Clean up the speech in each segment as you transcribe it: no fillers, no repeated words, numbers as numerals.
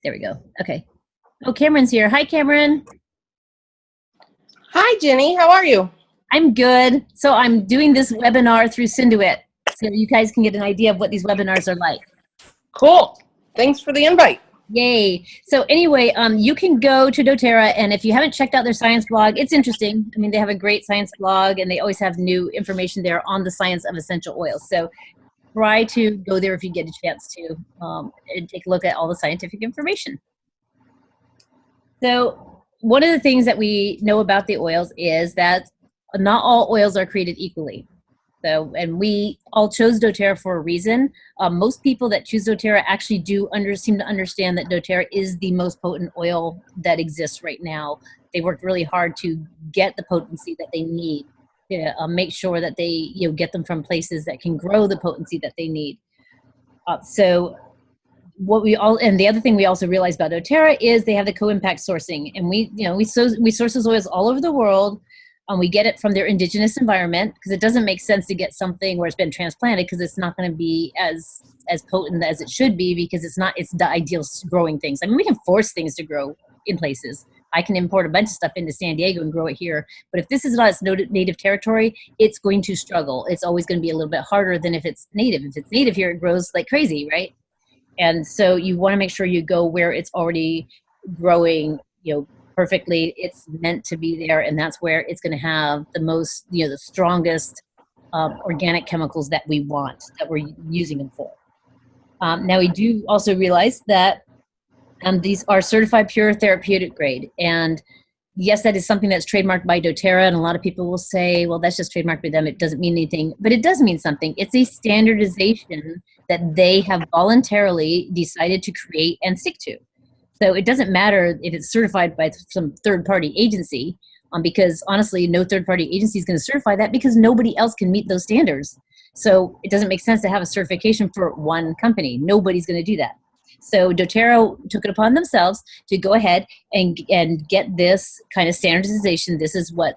There we go. Okay. Oh, Cameron's here. Hi, Cameron. Hi, Jenny. How are you? I'm good. So I'm doing this webinar through Synduit, so you guys can get an idea of what these webinars are like. Cool. Thanks for the invite. Yay. So anyway, you can go to doTERRA, and if you haven't checked out their science blog, it's interesting. I mean, they have a great science blog, and they always have new information there on the science of essential oils. So try to go there if you get a chance to, and take a look at all the scientific information. So one of the things that we know about the oils is that not all oils are created equally. So, and we all chose doTERRA for a reason. Most people that choose doTERRA actually do seem to understand that doTERRA is the most potent oil that exists right now. They worked really hard to get the potency that they need, to make sure that they get them from places that can grow the potency that they need. And the other thing we also realize about doTERRA is they have the co-impact sourcing, and we source those oils all over the world. We get it from their indigenous environment, because it doesn't make sense to get something where it's been transplanted, because it's not going to be as potent as it should be, because it's the ideal growing things. I mean, we can force things to grow in places. I can import a bunch of stuff into San Diego and grow it here, but if this is not its native territory, it's going to struggle. It's always going to be a little bit harder than if it's native. If it's native here, it grows like crazy, right? And so you want to make sure you go where it's already growing, perfectly. It's meant to be there, and that's where it's going to have the most, the strongest organic chemicals that we want, that we're using them for. Now, we do also realize that these are certified pure therapeutic grade, and yes, that is something that's trademarked by doTERRA, and a lot of people will say, well, that's just trademarked by them, it doesn't mean anything. But it does mean something. It's a standardization that they have voluntarily decided to create and stick to. So it doesn't matter if it's certified by some third-party agency, because honestly, no third-party agency is going to certify that, because nobody else can meet those standards. So it doesn't make sense to have a certification for one company. Nobody's going to do that. So doTERRA took it upon themselves to go ahead and get this kind of standardization. This is what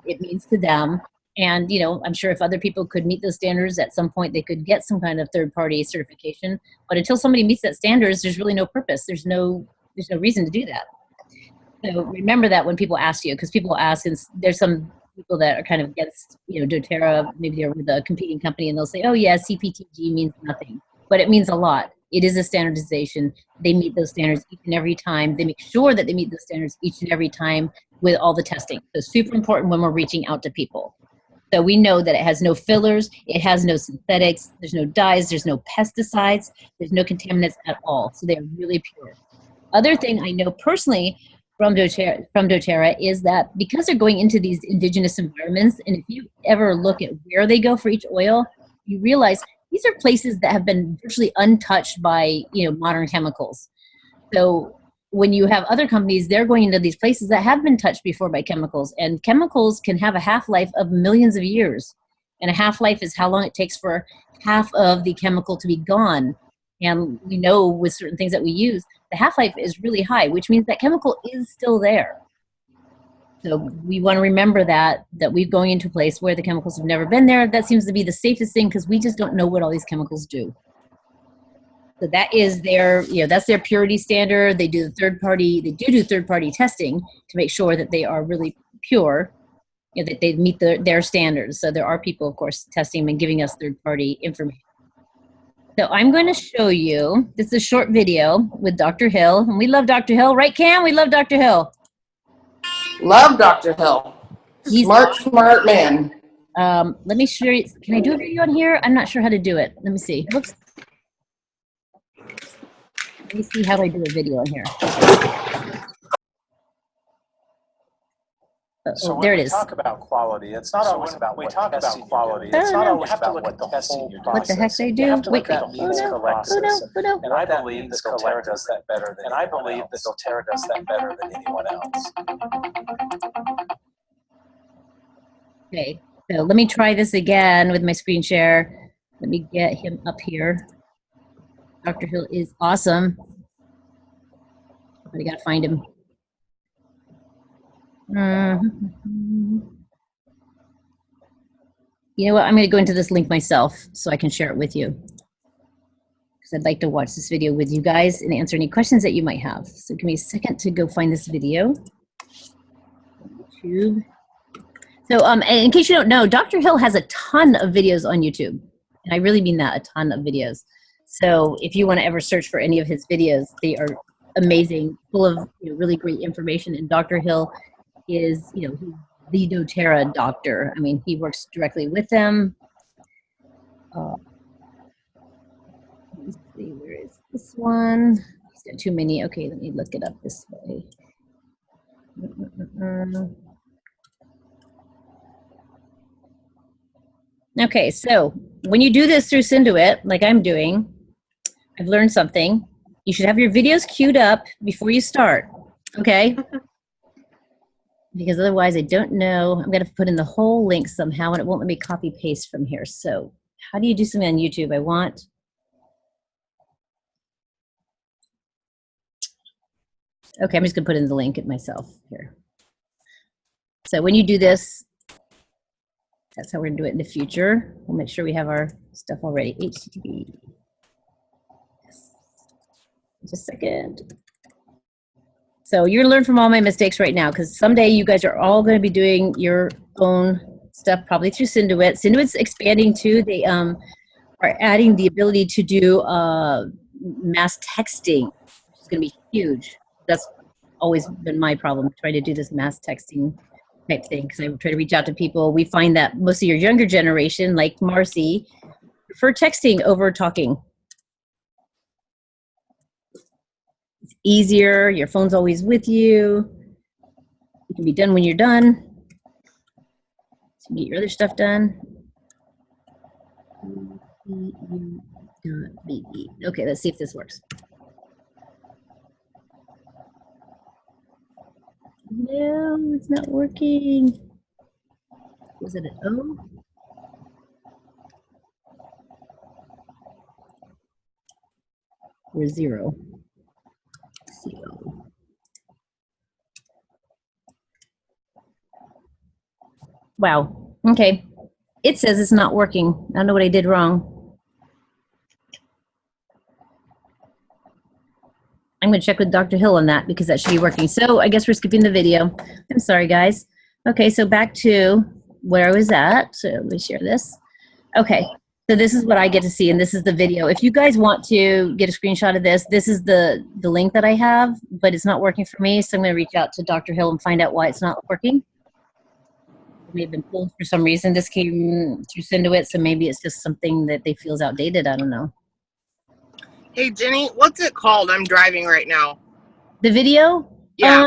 it means to them. And I'm sure if other people could meet those standards at some point, they could get some kind of third-party certification. But until somebody meets that standards, there's really no purpose. There's no reason to do that. So remember that when people ask you, because people ask, and there's some people that are kind of against doTERRA, maybe they're with a competing company, and they'll say, oh yeah, CPTG means nothing, but it means a lot. It is a standardization. They meet those standards each and every time. They make sure that they meet those standards each and every time with all the testing. So it's super important when we're reaching out to people. So we know that it has no fillers, it has no synthetics, there's no dyes, there's no pesticides, there's no contaminants at all. So they're really pure. Other thing I know personally from doTERRA is that because they're going into these indigenous environments, and if you ever look at where they go for each oil, you realize these are places that have been virtually untouched by modern chemicals. So when you have other companies, they're going into these places that have been touched before by chemicals, and chemicals can have a half-life of millions of years. And a half-life is how long it takes for half of the chemical to be gone. And we know with certain things that we use, the half-life is really high, which means that chemical is still there. So we want to remember that we're going into a place where the chemicals have never been there. That seems to be the safest thing, because we just don't know what all these chemicals do. So that is their, that's their purity standard. They do third-party testing to make sure that they are really pure, that they meet their standards. So there are people, of course, testing them and giving us third-party information. So I'm going to show you, this is a short video with Dr. Hill, and we love Dr. Hill, right, Cam? We love Dr. Hill. Love Dr. Hill. Smart man. Let me show you. Can I do a video on here? I'm not sure how to do it. Let me see. Whoops. Let me see how I do a video on here. So there when it we is. talk about quality, it's not always about what testing quality. It's not always about what the testing you're doing. What the heck they do? You have to Wait, look at the means process. no. And I believe that doTERRA does that better than anyone else. Okay, so let me try this again with my screen share. Let me get him up here. Dr. Hill is awesome. But I gotta find him. You know what? I'm going to go into this link myself so I can share it with you. Because because I'd like to watch this video with you guys and answer any questions that you might have. So give me a second to go find this video. YouTube. So in case you don't know, Dr. Hill has a ton of videos on YouTube. And I really mean that, a ton of videos. So if you want to ever search for any of his videos, they are amazing, full of really great information. And Dr. Hill is, he's the doTERRA doctor. I mean, he works directly with them. Let's see, where is this one? He's got too many. Okay, let me look it up this way. Okay, so when you do this through Synduit, like I'm doing, I've learned something. You should have your videos queued up before you start, okay? Because otherwise I don't know. I'm gonna put in the whole link somehow and it won't let me copy paste from here. So how do you do something on YouTube? Okay, I'm just gonna put in the link it myself here. So when you do this, that's how we're gonna do it in the future. We'll make sure we have our stuff already. HTTP. Just a second. So you're gonna learn from all my mistakes right now, because someday you guys are all gonna be doing your own stuff, probably through Synduit. Synduit's expanding too. They are adding the ability to do mass texting, which is gonna be huge. That's always been my problem, trying to do this mass texting type thing, because I try to reach out to people. We find that most of your younger generation, like Marcy, prefer texting over talking. It's easier, your phone's always with you. You can be done when you're done. So you get your other stuff done. Okay, let's see if this works. No, it's not working. Was it an O? Or 0? CO. Wow. Okay. It says it's not working. I don't know what I did wrong. I'm going to check with Dr. Hill on that, because that should be working. So I guess we're skipping the video. I'm sorry, guys. Okay, so back to where I was at. So let me share this. Okay, so this is what I get to see, and this is the video. If you guys want to get a screenshot of this, this is the link that I have, but it's not working for me, so I'm going to reach out to Dr. Hill and find out why it's not working. It may have been pulled for some reason. This came through Synduit, so maybe it's just something that they feel is outdated. I don't know. Hey, Jenny, what's it called? I'm driving right now. The video? Yeah.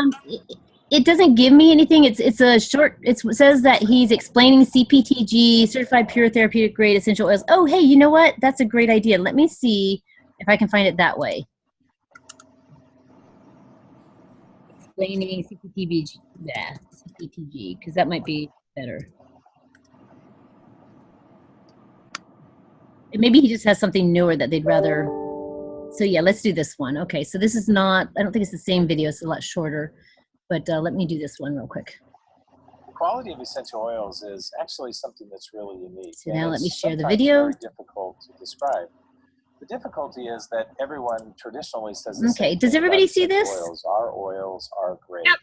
It doesn't give me anything. It's a short, it says that he's explaining CPTG, Certified Pure Therapeutic Grade Essential Oils. Oh, hey, you know what? That's a great idea. Let me see if I can find it that way. Explaining CPTG, yeah, CPTG, because that might be better. And maybe he just has something newer that they'd rather. So yeah, let's do this one. Okay, so this is not, I don't think it's the same video, it's a lot shorter, but let me do this one real quick. The quality of essential oils is actually something that's really unique. So now let me share the sometimes video. Very difficult to describe. The difficulty is that everyone traditionally says the Okay, same does thing everybody about see essential this? Oils. Our oils are great. Yep.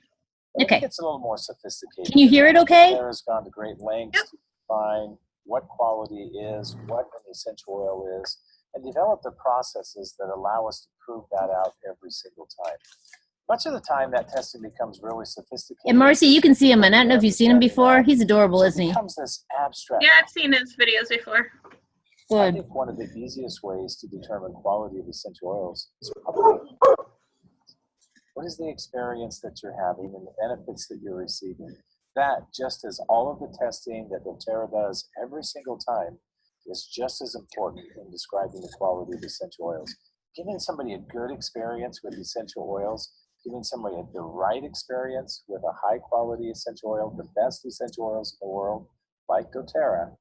But Okay. It gets a little more sophisticated. Can you hear it okay? Has gone to great lengths to define what quality is, what an essential oil is, and develop the processes that allow us to prove that out every single time. Much of the time, that testing becomes really sophisticated. And Marcy, you can see him, and I don't know if you've seen him before. He's adorable, So isn't he? It becomes this abstract. Yeah, I've seen his videos before. I Good. think one of the easiest ways to determine quality of essential oils is probably what is the experience that you're having and the benefits that you're receiving. That, just as all of the testing that doTERRA does every single time, is just as important in describing the quality of essential oils. Giving somebody a good experience with essential oils, giving somebody the right experience with a high quality essential oil, the best essential oils in the world, like doTERRA,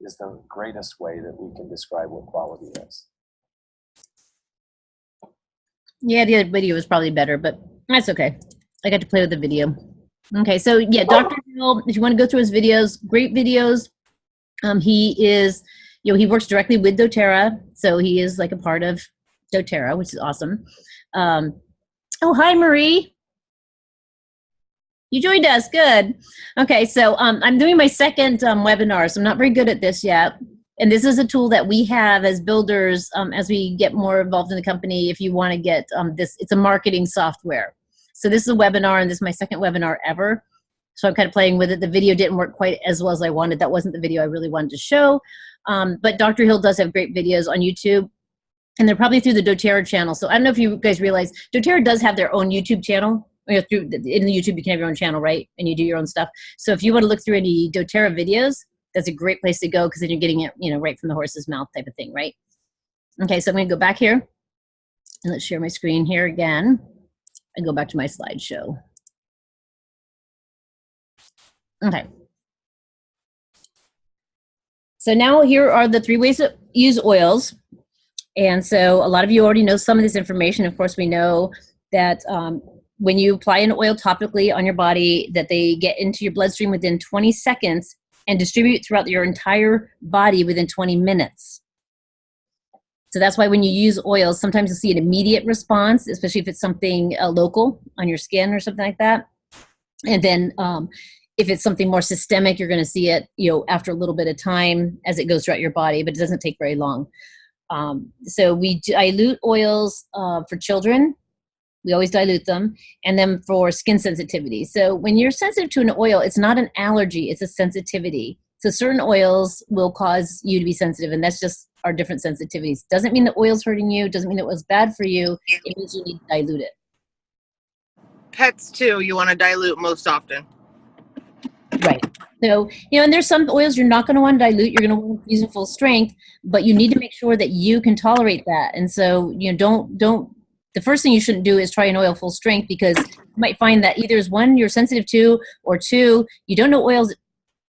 is the greatest way that we can describe what quality is. Yeah, the other video was probably better, but that's okay. I got to play with the video. Okay, so yeah, Dr. Hill, if you want to go through his videos, great videos. He is, he works directly with doTERRA, so he is like a part of doTERRA, which is awesome. Oh, hi, Marie. You joined us. Good. Okay, so I'm doing my second webinar, so I'm not very good at this yet. And this is a tool that we have as builders as we get more involved in the company. If you want to get this, it's a marketing software. So this is a webinar, and this is my second webinar ever. So I'm kind of playing with it. The video didn't work quite as well as I wanted. That wasn't the video I really wanted to show. But Dr. Hill does have great videos on YouTube. And they're probably through the doTERRA channel. So I don't know if you guys realize, doTERRA does have their own YouTube channel. In the YouTube, you can have your own channel, right? And you do your own stuff. So if you want to look through any doTERRA videos, that's a great place to go, because then you're getting it, right from the horse's mouth type of thing, right? Okay, so I'm going to go back here. And let's share my screen here again. And go back to my slideshow. Okay. So now here are the 3 ways to use oils. And so a lot of you already know some of this information. Of course, we know that when you apply an oil topically on your body, that they get into your bloodstream within 20 seconds and distribute throughout your entire body within 20 minutes. So that's why when you use oils, sometimes you'll see an immediate response, especially if it's something local on your skin or something like that. And then if it's something more systemic, you're going to see it, after a little bit of time as it goes throughout your body, but it doesn't take very long. So we dilute oils for children. We always dilute them. And then for skin sensitivity. So when you're sensitive to an oil, it's not an allergy, it's a sensitivity. So certain oils will cause you to be sensitive, and that's just our different sensitivities. Doesn't mean the oil's hurting you, doesn't mean the oil's bad for you. It means you need to dilute it. Pets too, you want to dilute most often. Right. So, and there's some oils you're not going to want to dilute. You're going to want to use in full strength, but you need to make sure that you can tolerate that. And so, don't, the first thing you shouldn't do is try an oil full strength, because you might find that either is one, you're sensitive to, or two, you don't know oils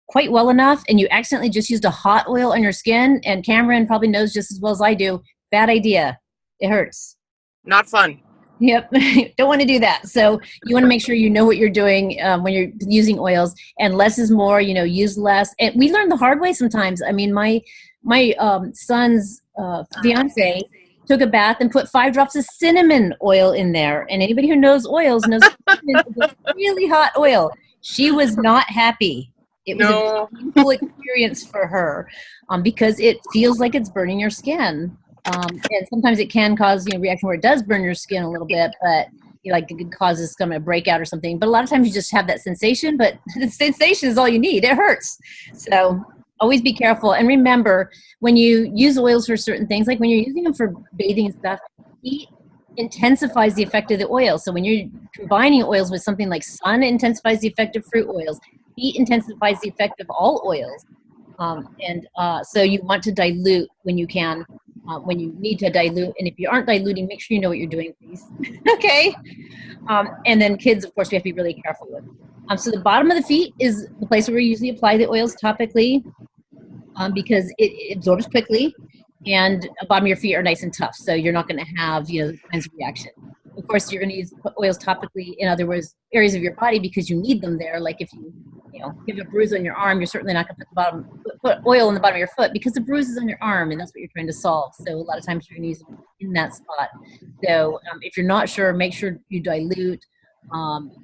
quite well enough, and you accidentally just used a hot oil on your skin. And Cameron probably knows just as well as I do. Bad idea. It hurts. Not fun. Yep. Don't want to do that. So you want to make sure you know what you're doing when you're using oils, and less is more, use less. And we learn the hard way sometimes. I mean, my son's fiance took a bath and put 5 drops of cinnamon oil in there. And anybody who knows oils knows cinnamon is a really hot oil. She was not happy. It was a painful experience for her because it feels like it's burning your skin. And sometimes it can cause a reaction where it does burn your skin a little bit, but it could cause some breakout or something. But a lot of times you just have that sensation, but the sensation is all you need. It hurts. So always be careful. And remember, when you use oils for certain things, like when you're using them for bathing and stuff, heat intensifies the effect of the oil. So when you're combining oils with something like sun, it intensifies the effect of fruit oils. Heat intensifies the effect of all oils. So you want to dilute when you can. When you need to dilute, and if you aren't diluting, make sure you know what you're doing, please. Okay. And then kids, of course, we have to be really careful with. So the bottom of the feet is the place where we usually apply the oils topically, because it absorbs quickly, and the bottom of your feet are nice and tough, so you're not going to have those kinds of reaction. Of course, you're going to use oils topically in other words areas of your body because you need them there. Like if you have a bruise on your arm, you're certainly not going to put oil on the bottom of your foot because the bruise is on your arm, and that's what you're trying to solve. So a lot of times you're going to use them in that spot. So if you're not sure, make sure you dilute.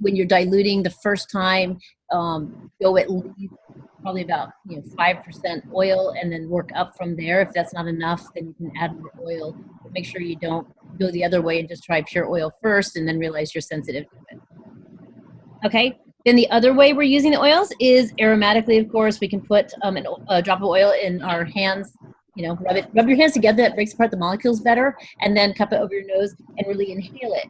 When you're diluting the first time, go at least probably about 5% oil, and then work up from there. If that's not enough, then you can add more oil. But make sure you don't go the other way and just try pure oil first and then realize you're sensitive to it. Okay. Then the other way we're using the oils is aromatically, of course. We can put a drop of oil in our hands, rub your hands together. That breaks apart the molecules better, and then cup it over your nose and really inhale it.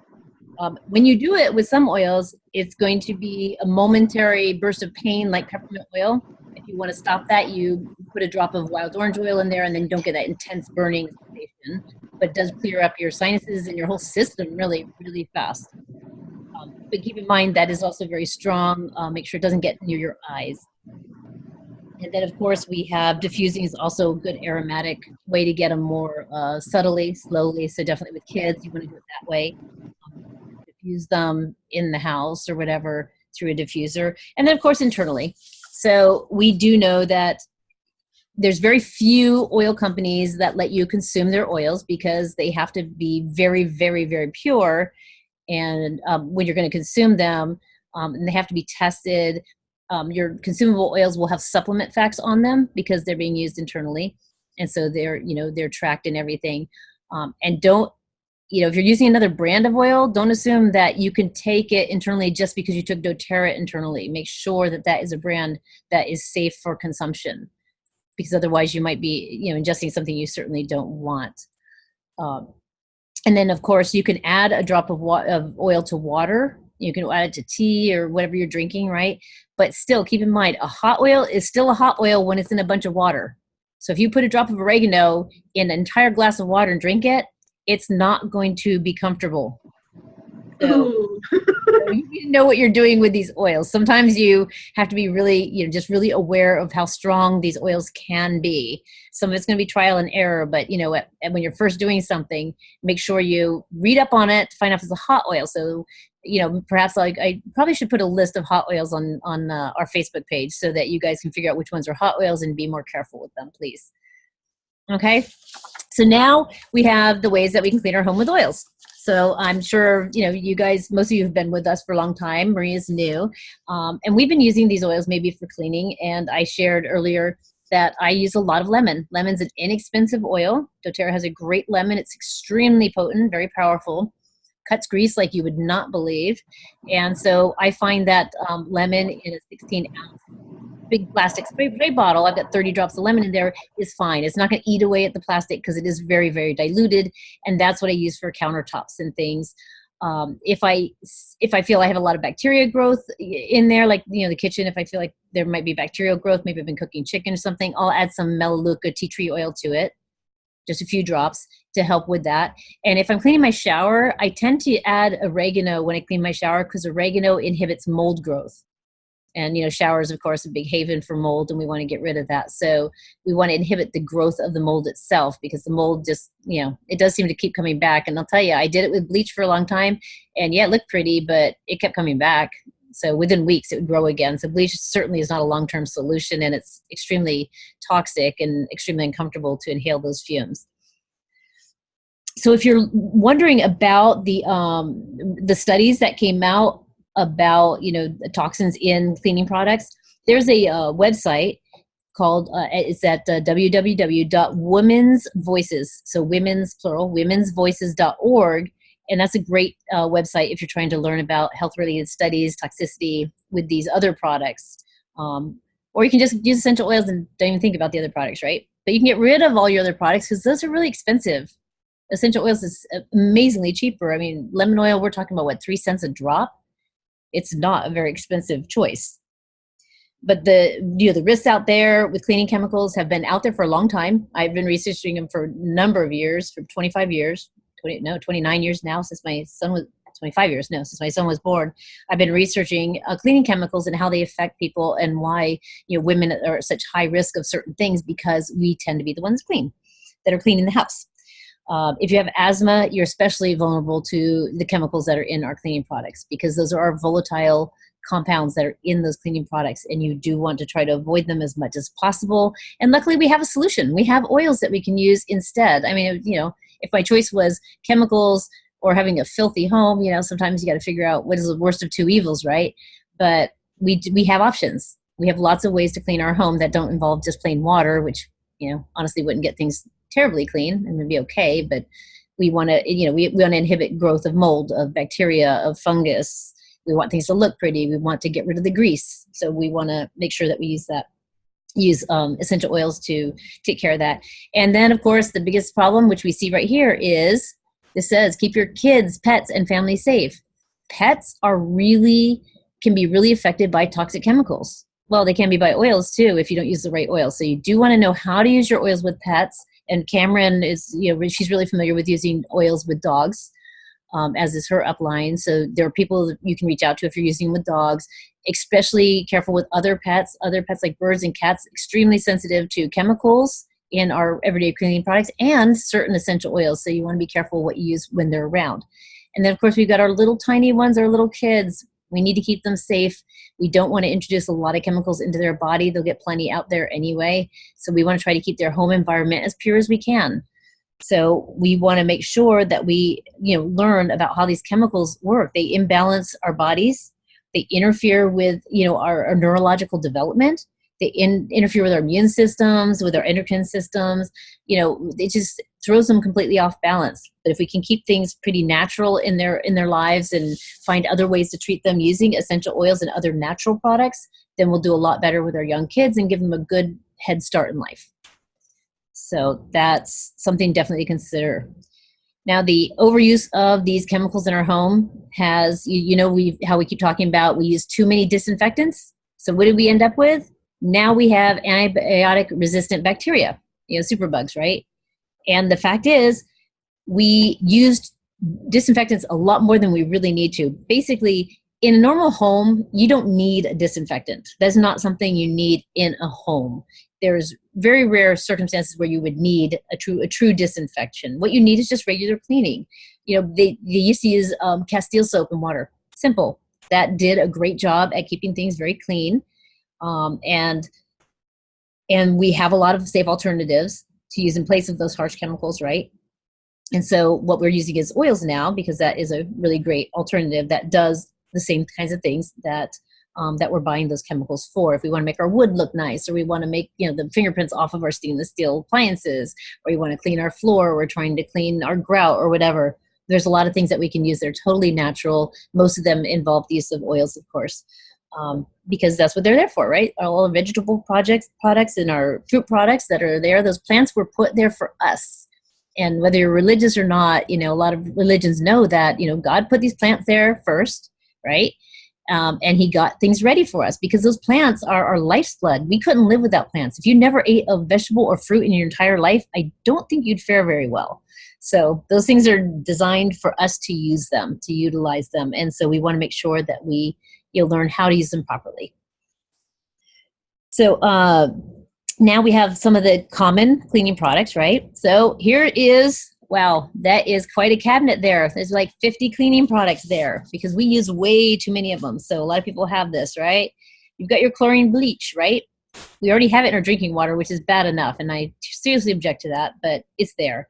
When you do it with some oils, it's going to be a momentary burst of pain like peppermint oil. If you want to stop that, you put a drop of wild orange oil in there, and then you don't get that intense burning sensation, but it does clear up your sinuses and your whole system really, really fast. But keep in mind that is also very strong. Make sure it doesn't get near your eyes. And then, of course, we have diffusing is also a good aromatic way to get them more subtly, slowly. So definitely with kids, you want to do it that way. Diffuse them in the house or whatever through a diffuser. And then, of course, internally. So we do know that there's very few oil companies that let you consume their oils because they have to be very, very, very pure. And when you're going to consume them, and they have to be tested, your consumable oils will have supplement facts on them because they're being used internally. And so they're tracked and everything. And don't, if you're using another brand of oil, don't assume that you can take it internally just because you took doTERRA internally. Make sure that that is a brand that is safe for consumption, because otherwise you might be, ingesting something you certainly don't want. And then, of course, you can add a drop of oil to water. You can add it to tea or whatever you're drinking, right? But still, keep in mind, a hot oil is still a hot oil when it's in a bunch of water. So if you put a drop of oregano in an entire glass of water and drink it, it's not going to be comfortable. So you know what you're doing with these oils. Sometimes you have to be really, just really aware of how strong these oils can be. Some of it's going to be trial and error, but when you're first doing something, make sure you read up on it to find out if it's a hot oil. So, perhaps I probably should put a list of hot oils on our Facebook page so that you guys can figure out which ones are hot oils and be more careful with them, please. Okay. So now we have the ways that we can clean our home with oils. So I'm sure, you guys, most of you have been with us for a long time. Maria's new. And we've been using these oils maybe for cleaning. And I shared earlier that I use a lot of lemon. Lemon's an inexpensive oil. doTERRA has a great lemon. It's extremely potent, very powerful. Cuts grease like you would not believe. And so I find that lemon in a 16-ounce big plastic spray bottle, I've got 30 drops of lemon in there, is fine. It's not going to eat away at the plastic because it is very, very diluted. And that's what I use for countertops and things. If I feel I have a lot of bacteria growth in there, like, the kitchen, if I feel like there might be bacterial growth, maybe I've been cooking chicken or something, I'll add some Melaleuca tea tree oil to it, just a few drops to help with that. And if I'm cleaning my shower, I tend to add oregano when I clean my shower because oregano inhibits mold growth. And, showers, of course, a big haven for mold, and we want to get rid of that. So we want to inhibit the growth of the mold itself because the mold just, it does seem to keep coming back. And I'll tell you, I did it with bleach for a long time, and yeah, it looked pretty, but it kept coming back. So within weeks, it would grow again. So bleach certainly is not a long-term solution, and it's extremely toxic and extremely uncomfortable to inhale those fumes. So if you're wondering about the studies that came out about the toxins in cleaning products, there's a website called it's at www.womensvoices, so women's plural, womensvoices.org, and that's a great website if you're trying to learn about health-related studies, toxicity with these other products, or you can just use essential oils and don't even think about the other products, right? But you can get rid of all your other products because those are really expensive. Essential oils is amazingly cheaper. I mean, lemon oil, we're talking about 3 cents a drop. It's not a very expensive choice. But the risks out there with cleaning chemicals have been out there for a long time. I've been researching them for a number of years, for 25 years, 29 years now, since my son was, 25 years now, since my son was born. I've been researching cleaning chemicals and how they affect people and why women are at such high risk of certain things because we tend to be the ones that are cleaning the house. If you have asthma, you're especially vulnerable to the chemicals that are in our cleaning products because those are our volatile compounds that are in those cleaning products, and you do want to try to avoid them as much as possible. And luckily, we have a solution. We have oils that we can use instead. I mean, if my choice was chemicals or having a filthy home, sometimes you got to figure out what is the worst of two evils, right? But we have options. We have lots of ways to clean our home that don't involve just plain water, which honestly wouldn't get things terribly clean and would be okay, but we want to, we want to inhibit growth of mold, of bacteria, of fungus. We want things to look pretty. We want to get rid of the grease. So we want to make sure that we use essential oils to take care of that. And then, of course, the biggest problem, which we see right here, is this says, keep your kids, pets, and family safe. Pets can be really affected by toxic chemicals. Well, they can be by oils too if you don't use the right oil. So you do want to know how to use your oils with pets. And Cameron is, she's really familiar with using oils with dogs, as is her upline. So there are people that you can reach out to if you're using with dogs, especially careful with other pets like birds and cats, extremely sensitive to chemicals in our everyday cleaning products and certain essential oils. So you want to be careful what you use when they're around. And then, of course, we've got our little tiny ones, our little kids. We need to keep them safe. We don't want to introduce a lot of chemicals into their body. They'll get plenty out there anyway. So we want to try to keep their home environment as pure as we can. So we want to make sure that we, learn about how these chemicals work. They imbalance our bodies. They interfere with, our neurological development. They interfere with our immune systems, with our endocrine systems. It just throws them completely off balance. But if we can keep things pretty natural in their lives and find other ways to treat them using essential oils and other natural products, then we'll do a lot better with our young kids and give them a good head start in life. So that's something definitely to consider. Now, the overuse of these chemicals in our home has, how we keep talking about, we use too many disinfectants. So what did we end up with? Now we have antibiotic-resistant bacteria, superbugs, right? And the fact is, we used disinfectants a lot more than we really need to. Basically, in a normal home, you don't need a disinfectant. That's not something you need in a home. There's very rare circumstances where you would need a true disinfection. What you need is just regular cleaning. They used to use Castile soap and water. Simple. That did a great job at keeping things very clean. And we have a lot of safe alternatives to use in place of those harsh chemicals, right? And so what we're using is oils now, because that is a really great alternative that does the same kinds of things that we're buying those chemicals for. If we want to make our wood look nice, or we want to make the fingerprints off of our stainless steel appliances, or we want to clean our floor, or we're trying to clean our grout or whatever, there's a lot of things that we can use. They're totally natural. Most of them involve the use of oils, of course. Because that's what they're there for, right? All the vegetable products and our fruit products that are there, those plants were put there for us. And whether you're religious or not, a lot of religions know that, God put these plants there first, right? And he got things ready for us because those plants are our lifeblood. We couldn't live without plants. If you never ate a vegetable or fruit in your entire life, I don't think you'd fare very well. So those things are designed for us to use them, to utilize them. And so we want to make sure that we learn how to use them properly. So now we have some of the common cleaning products, right? So here is, wow, that is quite a cabinet there. There's like 50 cleaning products there because we use way too many of them. So a lot of people have this, right? You've got your chlorine bleach, right? We already have it in our drinking water, which is bad enough. And I seriously object to that, but it's there.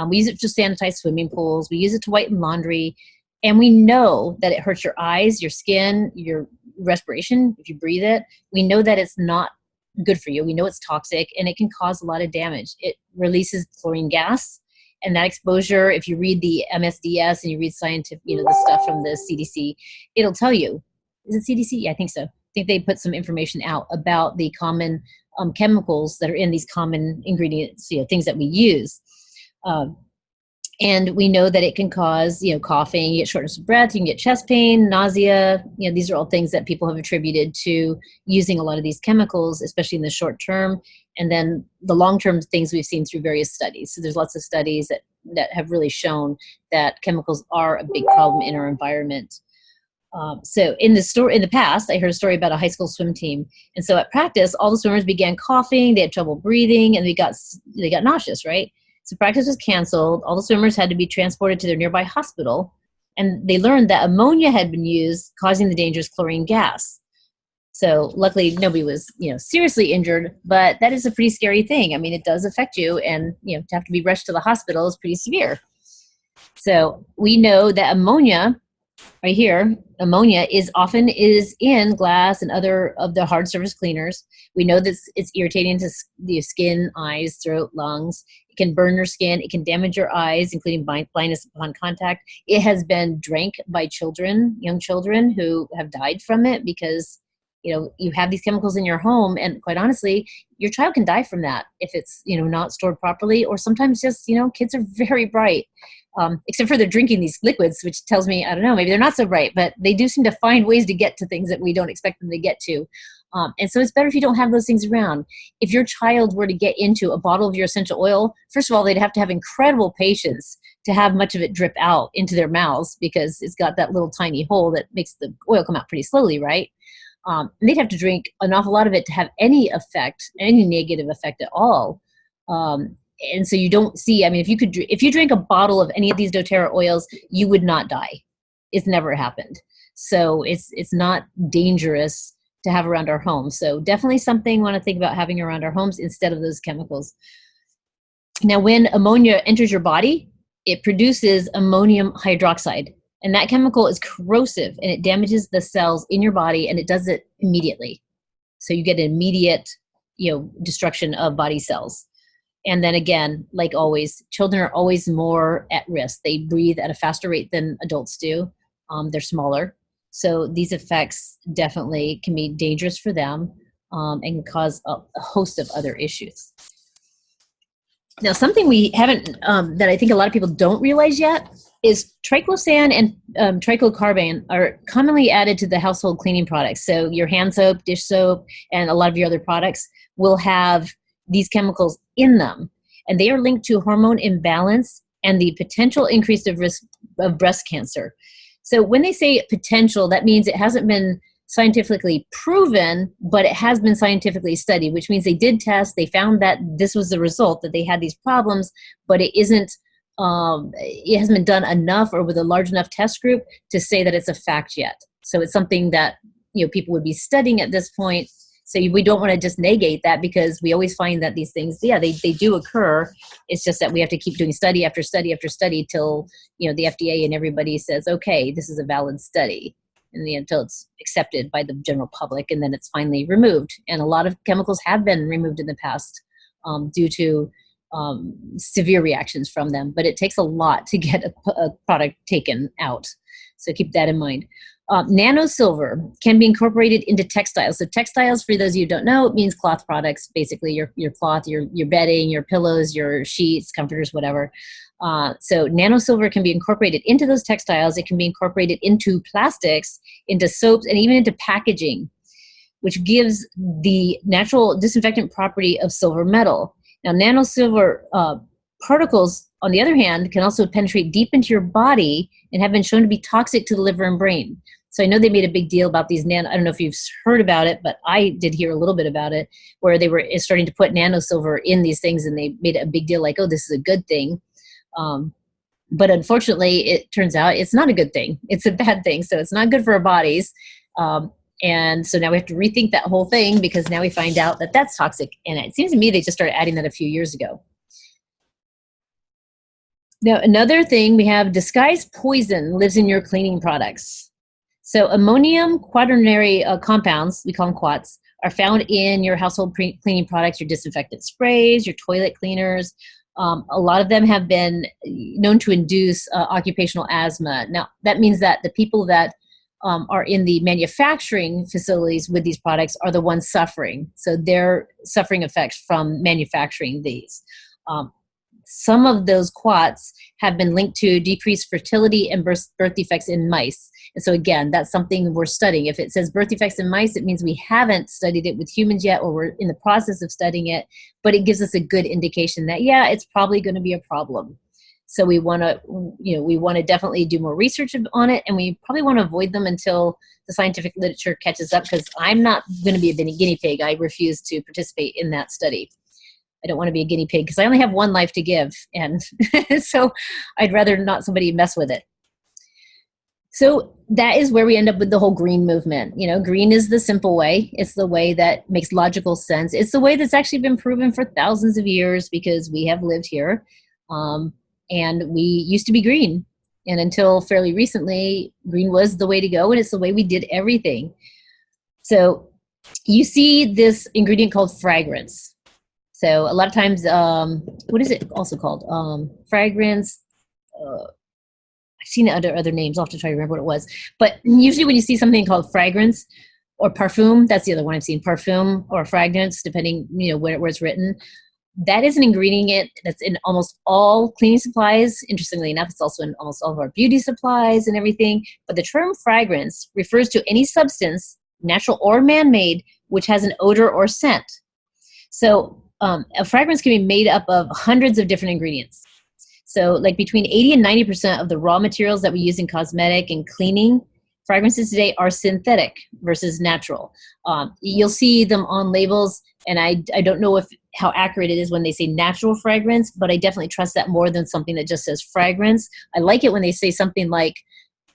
We use it to sanitize swimming pools. We use it to whiten laundry. And we know that it hurts your eyes, your skin, your respiration, if you breathe it. We know that it's not good for you. We know it's toxic, and it can cause a lot of damage. It releases chlorine gas, and that exposure, if you read the MSDS and you read scientific, the stuff from the CDC, it'll tell you. Is it CDC? Yeah, I think so. I think they put some information out about the common chemicals that are in these common ingredients, things that we use. And we know that it can cause, coughing, you get shortness of breath, you can get chest pain, nausea. These are all things that people have attributed to using a lot of these chemicals, especially in the short term. And then the long-term things we've seen through various studies. So there's lots of studies that have really shown that chemicals are a big problem in our environment. So in the past, I heard a story about a high school swim team. And so at practice, all the swimmers began coughing, they had trouble breathing, and they got nauseous, right? So practice was canceled. All the swimmers had to be transported to their nearby hospital. And they learned that ammonia had been used, causing the dangerous chlorine gas. So luckily, nobody was, seriously injured, but that is a pretty scary thing. I mean, it does affect you, and, to have to be rushed to the hospital is pretty severe. So we know that ammonia, right here, ammonia is in glass and other of the hard surface cleaners. We know that it's irritating to the skin, eyes, throat, lungs. It can burn your skin. It can damage your eyes, including blindness upon contact. It has been drank by young children who have died from it because, you have these chemicals in your home, and quite honestly, your child can die from that if it's, not stored properly, or sometimes just, kids are very bright. Except for they're drinking these liquids, which tells me, I don't know, maybe they're not so bright, but they do seem to find ways to get to things that we don't expect them to get to. And so it's better if you don't have those things around. If your child were to get into a bottle of your essential oil, first of all, they'd have to have incredible patience to have much of it drip out into their mouths because it's got that little tiny hole that makes the oil come out pretty slowly, right? And they'd have to drink an awful lot of it to have any effect, any negative effect at all. And so you don't see, if you drank a bottle of any of these doTERRA oils, you would not die. it's never happened. So it's not dangerous to have around our homes. So definitely something we want to think about having around our homes instead of those chemicals. Now, when ammonia enters your body, it produces ammonium hydroxide. And that chemical is corrosive and it damages the cells in your body, and it does it immediately. So you get an immediate, destruction of body cells. And then again, like always, children are always more at risk. They breathe at a faster rate than adults do. They're smaller. So these effects definitely can be dangerous for them and can cause a host of other issues. Now, something we haven't, that I think a lot of people don't realize yet, is triclosan and triclocarban are commonly added to the household cleaning products. So your hand soap, dish soap, and a lot of your other products will have these chemicals in them. And they are linked to hormone imbalance and the potential increase of risk of breast cancer. So when they say potential, that means it hasn't been scientifically proven, but it has been scientifically studied, which means they did test, they found that this was the result, that they had these problems, but it hasn't been done enough or with a large enough test group to say that it's a fact yet. So it's something that people would be studying at this point. So we don't want to just negate that, because we always find that these things, they do occur. It's just that we have to keep doing study after study after study till the FDA and everybody says, okay, this is a valid study, and until it's accepted by the general public, and then it's finally removed. And a lot of chemicals have been removed in the past due to severe reactions from them, but it takes a lot to get a product taken out. So keep that in mind. Nanosilver can be incorporated into textiles. So textiles, for those of you who don't know, it means cloth products, basically your cloth, your bedding, your pillows, your sheets, comforters, whatever. So nanosilver can be incorporated into those textiles. It can be incorporated into plastics, into soaps, and even into packaging, which gives the natural disinfectant property of silver metal. Now, nanosilver particles, on the other hand, can also penetrate deep into your body and have been shown to be toxic to the liver and brain. So I know they made a big deal about these I don't know if you've heard about it, but I did hear a little bit about it, where they were starting to put nanosilver in these things, and they made a big deal like, oh, this is a good thing. But unfortunately, it turns out it's not a good thing. It's a bad thing. So it's not good for our bodies. And so now we have to rethink that whole thing, because now we find out that that's toxic. And it seems to me they just started adding that a few years ago. Now, another thing, we have disguised poison lives in your cleaning products. So ammonium quaternary compounds, we call them quats, are found in your household cleaning products, your disinfectant sprays, your toilet cleaners. A lot of them have been known to induce occupational asthma. Now, that means that the people that are in the manufacturing facilities with these products are the ones suffering. So they're suffering effects from manufacturing these. Some of those quats have been linked to decreased fertility and birth defects in mice. And so again, that's something we're studying. If it says birth defects in mice, it means we haven't studied it with humans yet, or we're in the process of studying it, but it gives us a good indication that, yeah, it's probably going to be a problem. So we want to definitely do more research on it, and we probably want to avoid them until the scientific literature catches up, because I'm not going to be a guinea pig. I refuse to participate in that study. I don't want to be a guinea pig because I only have one life to give, and so I'd rather not somebody mess with it. So that is where we end up with the whole green movement. Green is the simple way. It's the way that makes logical sense. It's the way that's actually been proven for thousands of years, because we have lived here. And we used to be green. And until fairly recently, green was the way to go, and it's the way we did everything. So you see this ingredient called fragrance. So a lot of times, what is it also called? Fragrance. I've seen it under other names. I'll have to try to remember what it was. But usually when you see something called fragrance or parfum, that's the other one I've seen, parfum or fragrance, depending where it's written. That is an ingredient that's in almost all cleaning supplies. Interestingly enough, it's also in almost all of our beauty supplies and everything. But the term fragrance refers to any substance, natural or man-made, which has an odor or scent. So a fragrance can be made up of hundreds of different ingredients. So like between 80 and 90% of the raw materials that we use in cosmetic and cleaning fragrances today are synthetic versus natural. You'll see them on labels, and I don't know how accurate it is when they say natural fragrance, but I definitely trust that more than something that just says fragrance. I like it when they say something like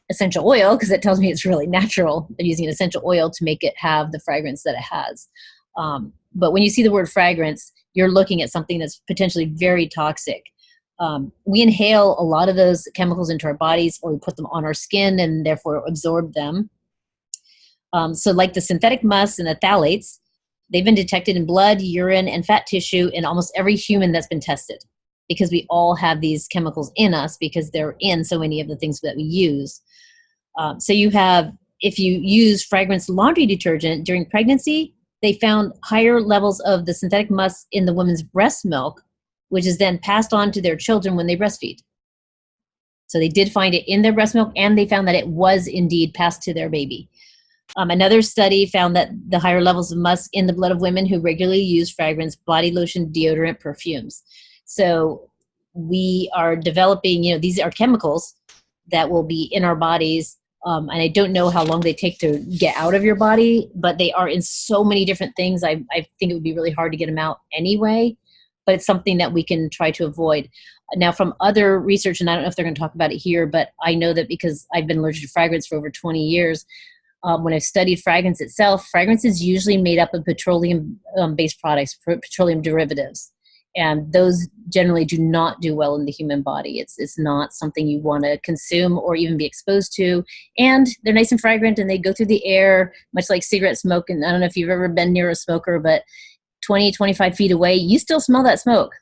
essential oil because it tells me it's really natural. They're using an essential oil to make it have the fragrance that it has. But when you see the word fragrance, you're looking at something that's potentially very toxic. We inhale a lot of those chemicals into our bodies, or we put them on our skin and therefore absorb them. So like the synthetic musk and the phthalates, they've been detected in blood, urine, and fat tissue in almost every human that's been tested, because we all have these chemicals in us because they're in so many of the things that we use. So you have, if you use fragrance laundry detergent during pregnancy, they found higher levels of the synthetic musk in the woman's breast milk, which is then passed on to their children when they breastfeed. So they did find it in their breast milk, and they found that it was indeed passed to their baby. Another study found that the higher levels of musk in the blood of women who regularly use fragrance, body lotion, deodorant, perfumes. So we are developing, these are chemicals that will be in our bodies. And I don't know how long they take to get out of your body, but they are in so many different things. I think it would be really hard to get them out anyway, but it's something that we can try to avoid. Now, from other research, and I don't know if they're going to talk about it here, but I know that because I've been allergic to fragrance for over 20 years, when I've studied fragrance itself, fragrance is usually made up of petroleum-based products, petroleum derivatives. And those generally do not do well in the human body. It's not something you want to consume or even be exposed to. And they're nice and fragrant, and they go through the air, much like cigarette smoke. And I don't know if you've ever been near a smoker, but 20, 25 feet away, you still smell that smoke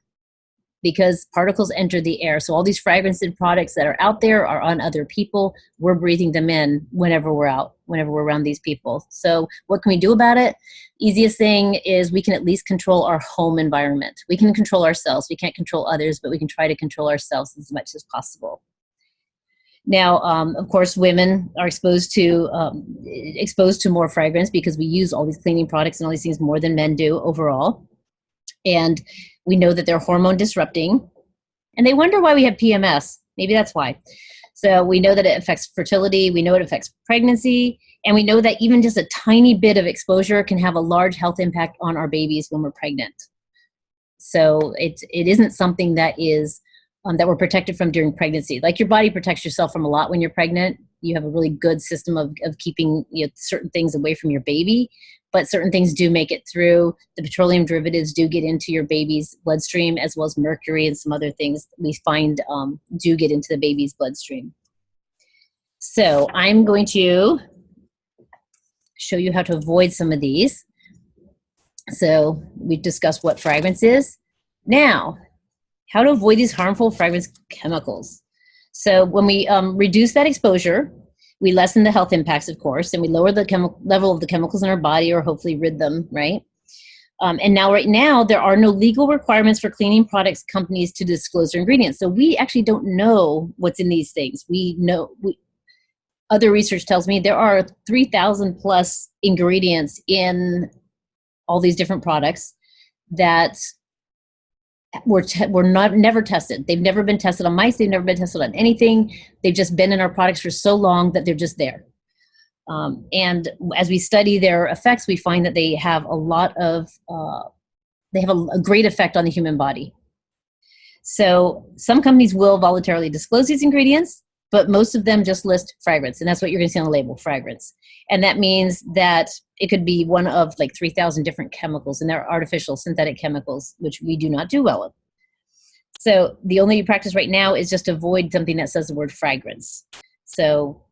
because particles enter the air. So all these fragranced products that are out there are on other people. We're breathing them in whenever we're out, whenever we're around these people. So what can we do about it? Easiest thing is we can at least control our home environment. We can control ourselves. We can't control others, but we can try to control ourselves as much as possible. Now, of course, women are exposed to more fragrance because we use all these cleaning products and all these things more than men do overall. And we know that they're hormone disrupting. And they wonder why we have PMS. Maybe that's why. So we know that it affects fertility. We know it affects pregnancy. And we know that even just a tiny bit of exposure can have a large health impact on our babies when we're pregnant. So it isn't something that is that we're protected from during pregnancy. Like your body protects yourself from a lot when you're pregnant. You have a really good system of keeping certain things away from your baby, but certain things do make it through. The petroleum derivatives do get into your baby's bloodstream, as well as mercury and some other things we find do get into the baby's bloodstream. So I'm going to show you how to avoid some of these. So we've discussed what fragrance is. Now, how to avoid these harmful fragrance chemicals. So when we reduce that exposure, we lessen the health impacts, of course, and we lower the level of the chemicals in our body, or hopefully rid them, right? And right now, there are no legal requirements for cleaning products companies to disclose their ingredients. So we actually don't know what's in these things. Other research tells me there are 3,000 plus ingredients in all these different products that were never tested. They've never been tested on mice. They've never been tested on anything. They've just been in our products for so long that they're just there. And as we study their effects, we find that they have a great effect on the human body. So some companies will voluntarily disclose these ingredients, but most of them just list fragrance. And that's what you're going to see on the label, fragrance. And that means that it could be one of like 3,000 different chemicals, and they're artificial synthetic chemicals, which we do not do well with. So the only practice right now is just to avoid something that says the word fragrance. So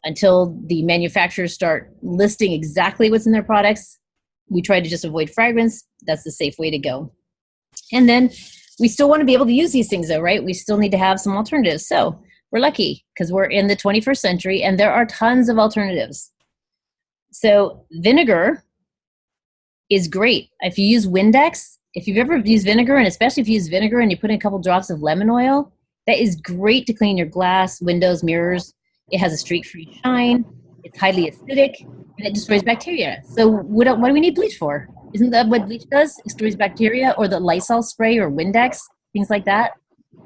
until the manufacturers start listing exactly what's in their products, we try to just avoid fragrance. That's the safe way to go. And then we still want to be able to use these things though, right? We still need to have some alternatives. So we're lucky because we're in the 21st century and there are tons of alternatives. So vinegar is great. If you use Windex, if you've ever used vinegar, and especially if you use vinegar and you put in a couple drops of lemon oil, that is great to clean your glass, windows, mirrors. It has a streak-free shine. It's highly acidic, and it destroys bacteria. So what do we need bleach for? Isn't that what bleach does? It destroys bacteria, or the Lysol spray or Windex, things like that.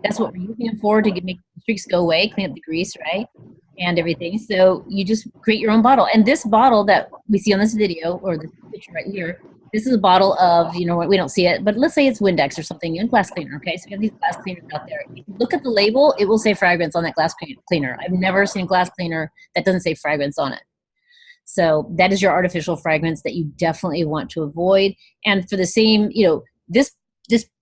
That's what we're using it for, to make the streaks go away, clean up the grease, right? And everything. So you just create your own bottle. And this bottle that we see on this video, or the picture right here, This is a bottle of, you know what, we don't see it, but let's say it's Windex or something, in glass cleaner, okay? So you have these glass cleaners out there. If you look at the label, it will say fragrance on that glass cleaner. I've never seen a glass cleaner that doesn't say fragrance on it. So that is your artificial fragrance that you definitely want to avoid. And for the same, you know, this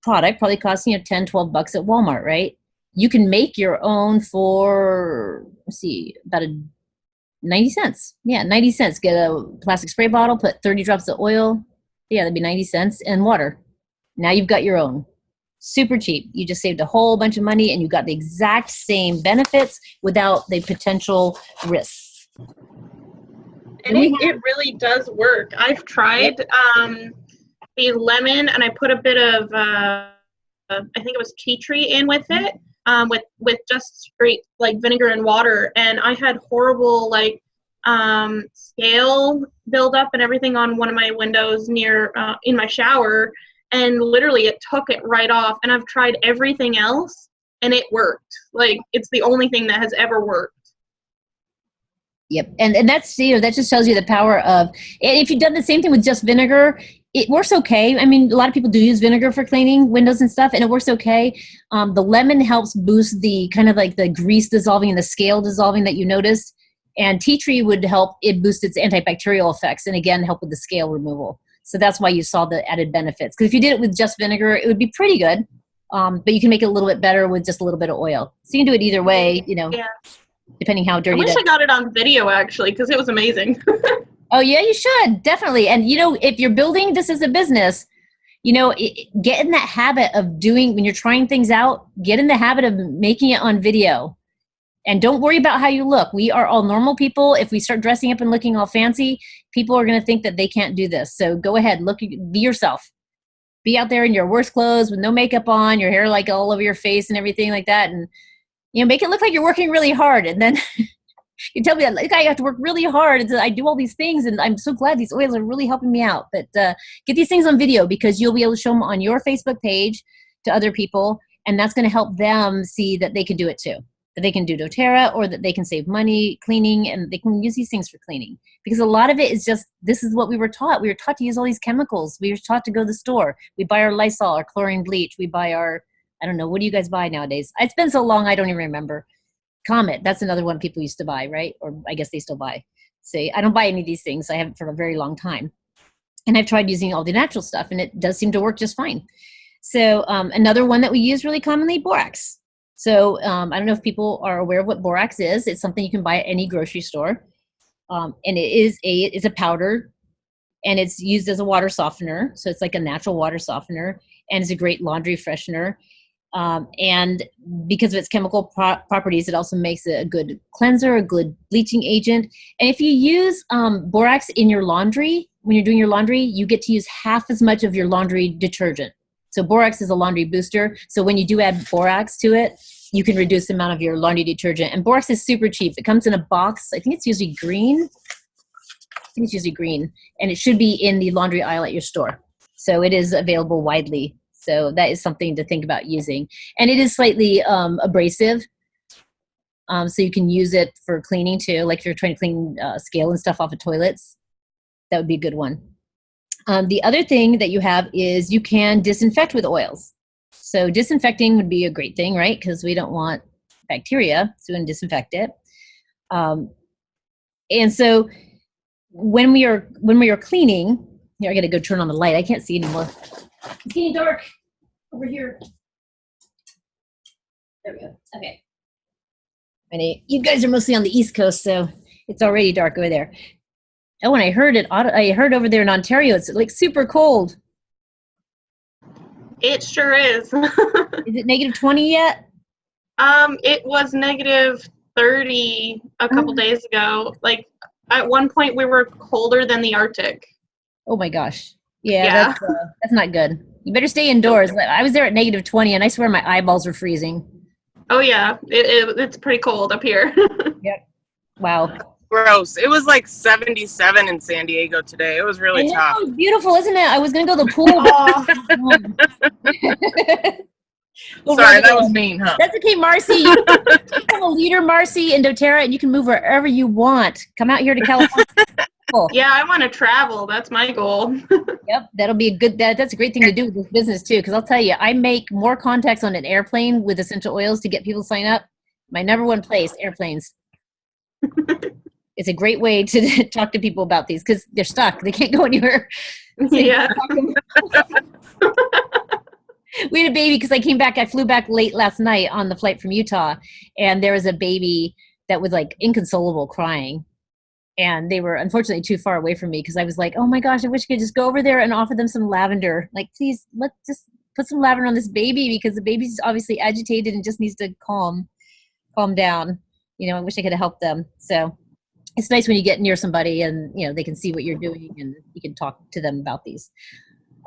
product probably costs, you know, 10, 12 bucks at Walmart, right? You can make your own for, let's see, about 90 cents. Yeah, 90 cents. Get a plastic spray bottle, put 30 drops of oil. Yeah, that'd be 90 cents, and water. Now you've got your own. Super cheap. You just saved a whole bunch of money and you got the exact same benefits without the potential risks. And it really does work. I've tried the lemon, and I put a bit of, I think it was tea tree in with it, with just straight like vinegar and water. And I had horrible like scale buildup and everything on one of my windows near in my shower. And literally it took it right off. And I've tried everything else and it worked. Like, it's the only thing that has ever worked. Yep. And that's, you know, that just tells you the power of, and if you've done the same thing with just vinegar, it works okay. I mean, a lot of people do use vinegar for cleaning windows and stuff, and it works okay. The lemon helps boost the kind of like the grease dissolving and the scale dissolving that you noticed. And tea tree would help it boost its antibacterial effects and again, help with the scale removal. So that's why you saw the added benefits. Because if you did it with just vinegar, it would be pretty good. But you can make it a little bit better with just a little bit of oil. So you can do it either way, you know. Yeah. Depending how dirty. I wish I got it on video actually, because it was amazing. Oh yeah, you should definitely. And you know, if you're building this as a business, you know, get in that habit of doing, when you're trying things out, get in the habit of making it on video. And don't worry about how you look. We are all normal people. If we start dressing up and looking all fancy, people are going to think that they can't do this. So go ahead, be yourself. Be out there in your worst clothes with no makeup on, your hair like all over your face and everything like that, and you know, make it look like you're working really hard. And then you tell me that, like, I have to work really hard. And I do all these things, and I'm so glad these oils are really helping me out. But get these things on video, because you'll be able to show them on your Facebook page to other people, and that's going to help them see that they can do it too. That they can do doTERRA, or that they can save money cleaning, and they can use these things for cleaning. Because a lot of it is just, this is what we were taught. We were taught to use all these chemicals. We were taught to go to the store. We buy our Lysol, our chlorine bleach. We buy our, I don't know, what do you guys buy nowadays? It's been so long, I don't even remember. Comet, that's another one people used to buy, right? Or I guess they still buy. Say, I don't buy any of these things. I haven't for a very long time. And I've tried using all the natural stuff, and it does seem to work just fine. So another one that we use really commonly, borax. So I don't know if people are aware of what borax is. It's something you can buy at any grocery store. And it's a powder, and it's used as a water softener. So it's like a natural water softener, and it's a great laundry freshener. And because of its chemical properties, it also makes it a good cleanser, a good bleaching agent. And if you use borax in your laundry, when you're doing your laundry, you get to use half as much of your laundry detergent. So borax is a laundry booster. So when you do add borax to it, you can reduce the amount of your laundry detergent. And borax is super cheap. It comes in a box. I think it's usually green. And it should be in the laundry aisle at your store. So it is available widely. So that is something to think about using. And it is slightly abrasive. So you can use it for cleaning too. Like if you're trying to clean scale and stuff off of toilets, that would be a good one. The other thing that you have is you can disinfect with oils. So disinfecting would be a great thing, right? Because we don't want bacteria, so we can disinfect it. And so when we are cleaning, here I gotta go turn on the light. I can't see anymore. It's getting dark over here. There we go. Okay. And you guys are mostly on the East Coast, so it's already dark over there. Oh, and I heard over there in Ontario, it's like super cold. It sure is. Is it negative 20 yet? It was negative 30 a couple days ago. Like at one point we were colder than the Arctic. Oh my gosh. Yeah. That's not good. You better stay indoors. I was there at negative 20 and I swear my eyeballs were freezing. Oh yeah. It's pretty cold up here. Yep. Wow. Gross. It was like 77 in San Diego today. It was really tough. It's beautiful, isn't it? I was going to go to the pool. Sorry, that was mean, huh? That's okay, Marcy. You become a leader, Marcy, in doTERRA, and you can move wherever you want. Come out here to California. Cool. Yeah, I want to travel. That's my goal. Yep, that'll be a good. That's a great thing to do with this business too. Because I'll tell you, I make more contacts on an airplane with essential oils to get people to sign up. My number one place, airplanes. It's a great way to talk to people about these because they're stuck. They can't go anywhere. So Yeah. we had a baby because I flew back late last night on the flight from Utah, and there was a baby that was like inconsolable crying. And they were unfortunately too far away from me because I was like, oh my gosh, I wish I could just go over there and offer them some lavender. Like, please, let's just put some lavender on this baby because the baby's obviously agitated and just needs to calm down. You know, I wish I could have helped them. So it's nice when you get near somebody and, you know, they can see what you're doing and you can talk to them about these.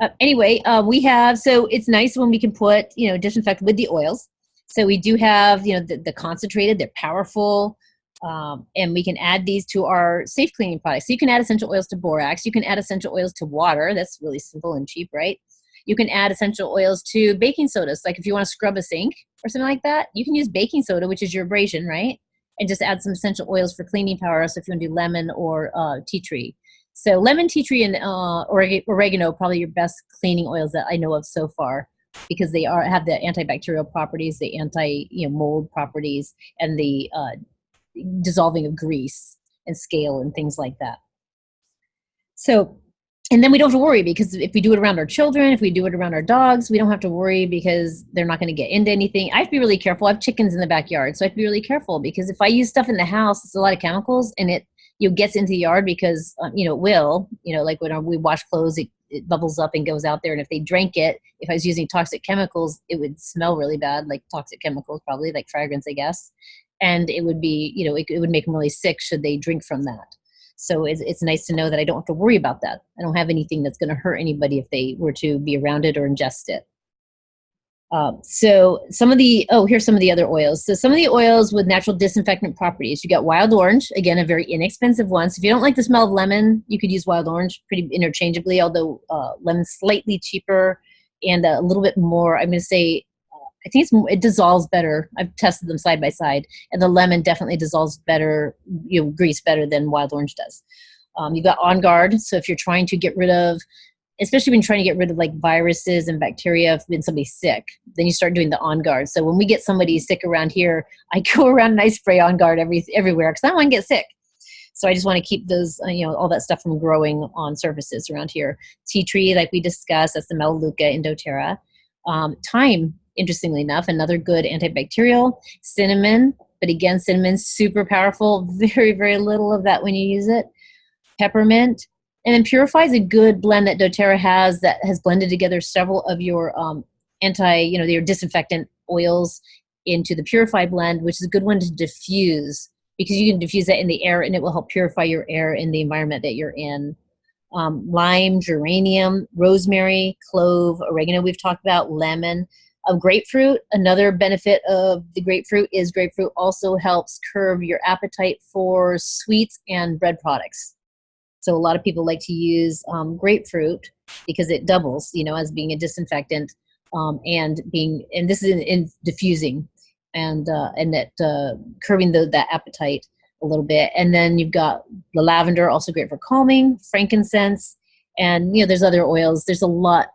So it's nice when we can put, you know, disinfect with the oils. So we do have, you know, the concentrated, they're powerful. And we can add these to our safe cleaning products. So you can add essential oils to borax. You can add essential oils to water. That's really simple and cheap, right? You can add essential oils to baking sodas. Like if you want to scrub a sink or something like that, you can use baking soda, which is your abrasion, right? And just add some essential oils for cleaning power. So if you want to do lemon or tea tree. So lemon, tea tree, and oregano, probably your best cleaning oils that I know of so far, because they have the antibacterial properties, the mold properties, and the dissolving of grease and scale and things like that. So, and then we don't have to worry because if we do it around our children, if we do it around our dogs, we don't have to worry because they're not going to get into anything. I have to be really careful. I have chickens in the backyard, so I have to be really careful because if I use stuff in the house, it's a lot of chemicals and it gets into the yard because, it will, like when we wash clothes, it bubbles up and goes out there. And if they drank it, if I was using toxic chemicals, it would smell really bad, like toxic chemicals, probably like fragrance, I guess. And it would be, it would make them really sick should they drink from that. So it's nice to know that I don't have to worry about that. I don't have anything that's going to hurt anybody if they were to be around it or ingest it. Here's some of the other oils. So some of the oils with natural disinfectant properties. You got wild orange, again, a very inexpensive one. So if you don't like the smell of lemon, you could use wild orange pretty interchangeably, although lemon's slightly cheaper and a little bit more, I'm going to say, I think it dissolves better. I've tested them side by side, and the lemon definitely dissolves better, grease better than wild orange does. You've got On Guard. So if you're trying to get rid of, especially when you're trying to get rid of like viruses and bacteria when somebody's sick, then you start doing the On Guard. So when we get somebody sick around here, I go around and I spray On Guard everywhere because I don't want to get sick. So I just want to keep those, all that stuff from growing on surfaces around here. Tea tree, like we discussed, that's the Melaleuca and doTERRA. Thyme, interestingly enough, another good antibacterial. Cinnamon, but again, cinnamon's super powerful. Very, very little of that when you use it. Peppermint. And then Purify is a good blend that doTERRA has that has blended together several of your your disinfectant oils into the Purify blend, which is a good one to diffuse because you can diffuse that in the air and it will help purify your air in the environment that you're in. Lime, geranium, rosemary, clove, oregano we've talked about, lemon. Grapefruit, another benefit of the grapefruit is grapefruit also helps curb your appetite for sweets and bread products. So a lot of people like to use grapefruit because it doubles, as being a disinfectant and this is in diffusing and that curbing that appetite a little bit. And then you've got the lavender, also great for calming, frankincense, and there's other oils. There's a lot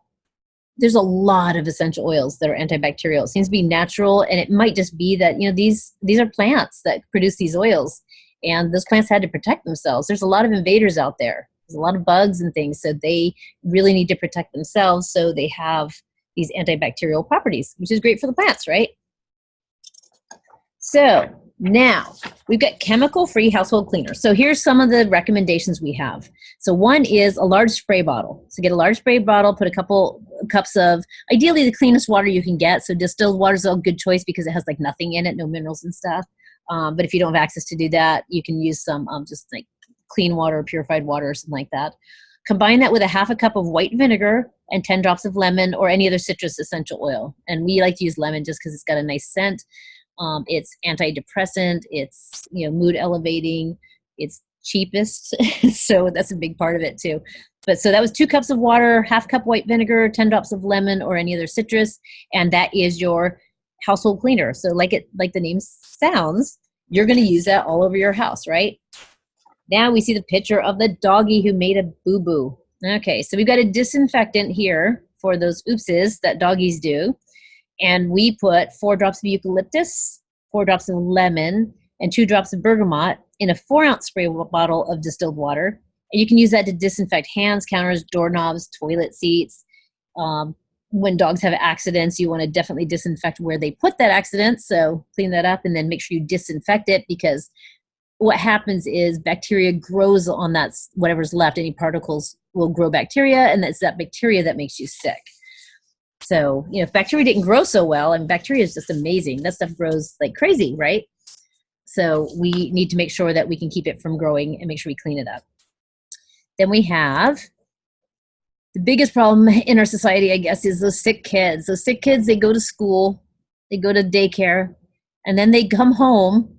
of essential oils that are antibacterial. It seems to be natural, and it might just be that these are plants that produce these oils. And those plants had to protect themselves. There's a lot of invaders out there. There's a lot of bugs and things, so they really need to protect themselves. So they have these antibacterial properties, which is great for the plants, right? So now we've got chemical-free household cleaners. So here's some of the recommendations we have. So one is a large spray bottle. So get a large spray bottle, put a couple cups of, ideally the cleanest water you can get. So distilled water is a good choice because it has like nothing in it, no minerals and stuff. But if you don't have access to do that, you can use some just like clean water, purified water, or something like that. Combine that with a half a cup of white vinegar and 10 drops of lemon or any other citrus essential oil. And we like to use lemon just because it's got a nice scent. It's antidepressant. It's mood elevating. It's cheapest, so that's a big part of it too. But so that was 2 cups of water, half cup white vinegar, 10 drops of lemon or any other citrus, and that is your household cleaner. So like the name sounds, you're going to use that all over your house, right? Now we see the picture of the doggy who made a boo-boo. Okay, so we've got a disinfectant here for those oopses that doggies do. And we put 4 drops of eucalyptus, 4 drops of lemon, and 2 drops of bergamot in a 4-ounce spray bottle of distilled water. And you can use that to disinfect hands, counters, doorknobs, toilet seats. When dogs have accidents, you want to definitely disinfect where they put that accident. So clean that up and then make sure you disinfect it, because what happens is bacteria grows on that, whatever's left. Any particles will grow bacteria, and it's that bacteria that makes you sick. So, if bacteria didn't grow so well, and bacteria is just amazing, that stuff grows like crazy, right? So we need to make sure that we can keep it from growing and make sure we clean it up. Then we have the biggest problem in our society, I guess, is those sick kids. Those sick kids, they go to school, they go to daycare, and then they come home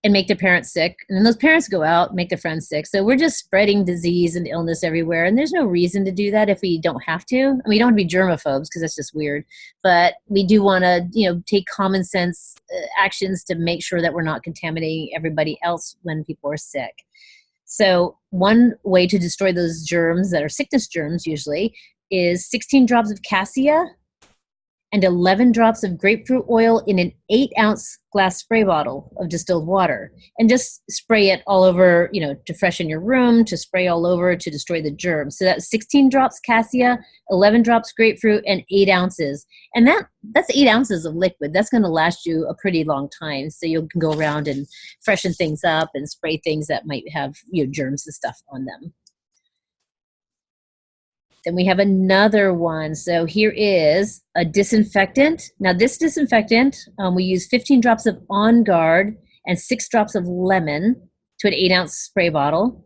and make their parents sick. And then those parents go out and make their friends sick. So we're just spreading disease and illness everywhere. And there's no reason to do that if we don't have to. I mean, we don't want to be germaphobes because that's just weird. But we do want to, take common sense actions to make sure that we're not contaminating everybody else when people are sick. So one way to destroy those germs that are sickness germs usually is 16 drops of cassia and 11 drops of grapefruit oil in an 8-ounce glass spray bottle of distilled water. And just spray it all over, to freshen your room, to spray all over, to destroy the germs. So that's 16 drops cassia, 11 drops grapefruit, and 8 ounces. And that's 8 ounces of liquid. That's going to last you a pretty long time. So you can go around and freshen things up and spray things that might have germs and stuff on them. Then we have another one. So here is a disinfectant. Now this disinfectant, we use 15 drops of On Guard and 6 drops of lemon to an 8-ounce spray bottle.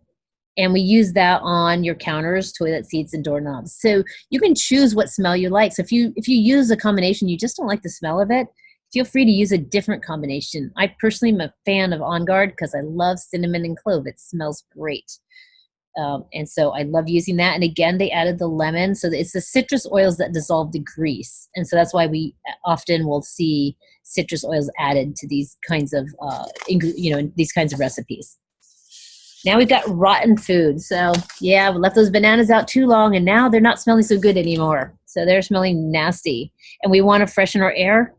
And we use that on your counters, toilet seats, and doorknobs. So you can choose what smell you like. So if you use a combination, you just don't like the smell of it, feel free to use a different combination. I personally am a fan of On Guard because I love cinnamon and clove. It smells great. And so I love using that. And again, they added the lemon. So it's the citrus oils that dissolve the grease. And so that's why we often will see citrus oils added to these kinds of, these kinds of recipes. Now we've got rotten food. So yeah, we left those bananas out too long and now they're not smelling so good anymore. So they're smelling nasty. And we want to freshen our air.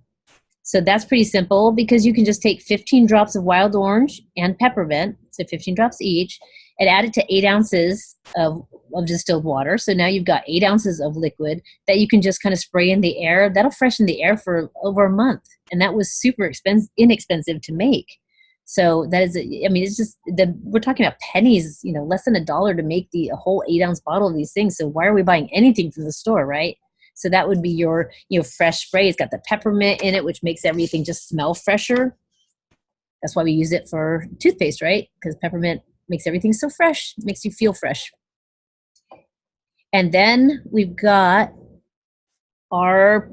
So that's pretty simple because you can just take 15 drops of wild orange and peppermint, so 15 drops each, and add it to 8 ounces of distilled water. So now you've got 8 ounces of liquid that you can just kind of spray in the air. That'll freshen the air for over a month. And that was super inexpensive to make. So that is, it's just, we're talking about pennies, less than $1 to make a whole 8-ounce bottle of these things. So why are we buying anything from the store, right? So that would be your, fresh spray. It's got the peppermint in it, which makes everything just smell fresher. That's why we use it for toothpaste, right? Because peppermint makes everything so fresh, makes you feel fresh. And then we've got our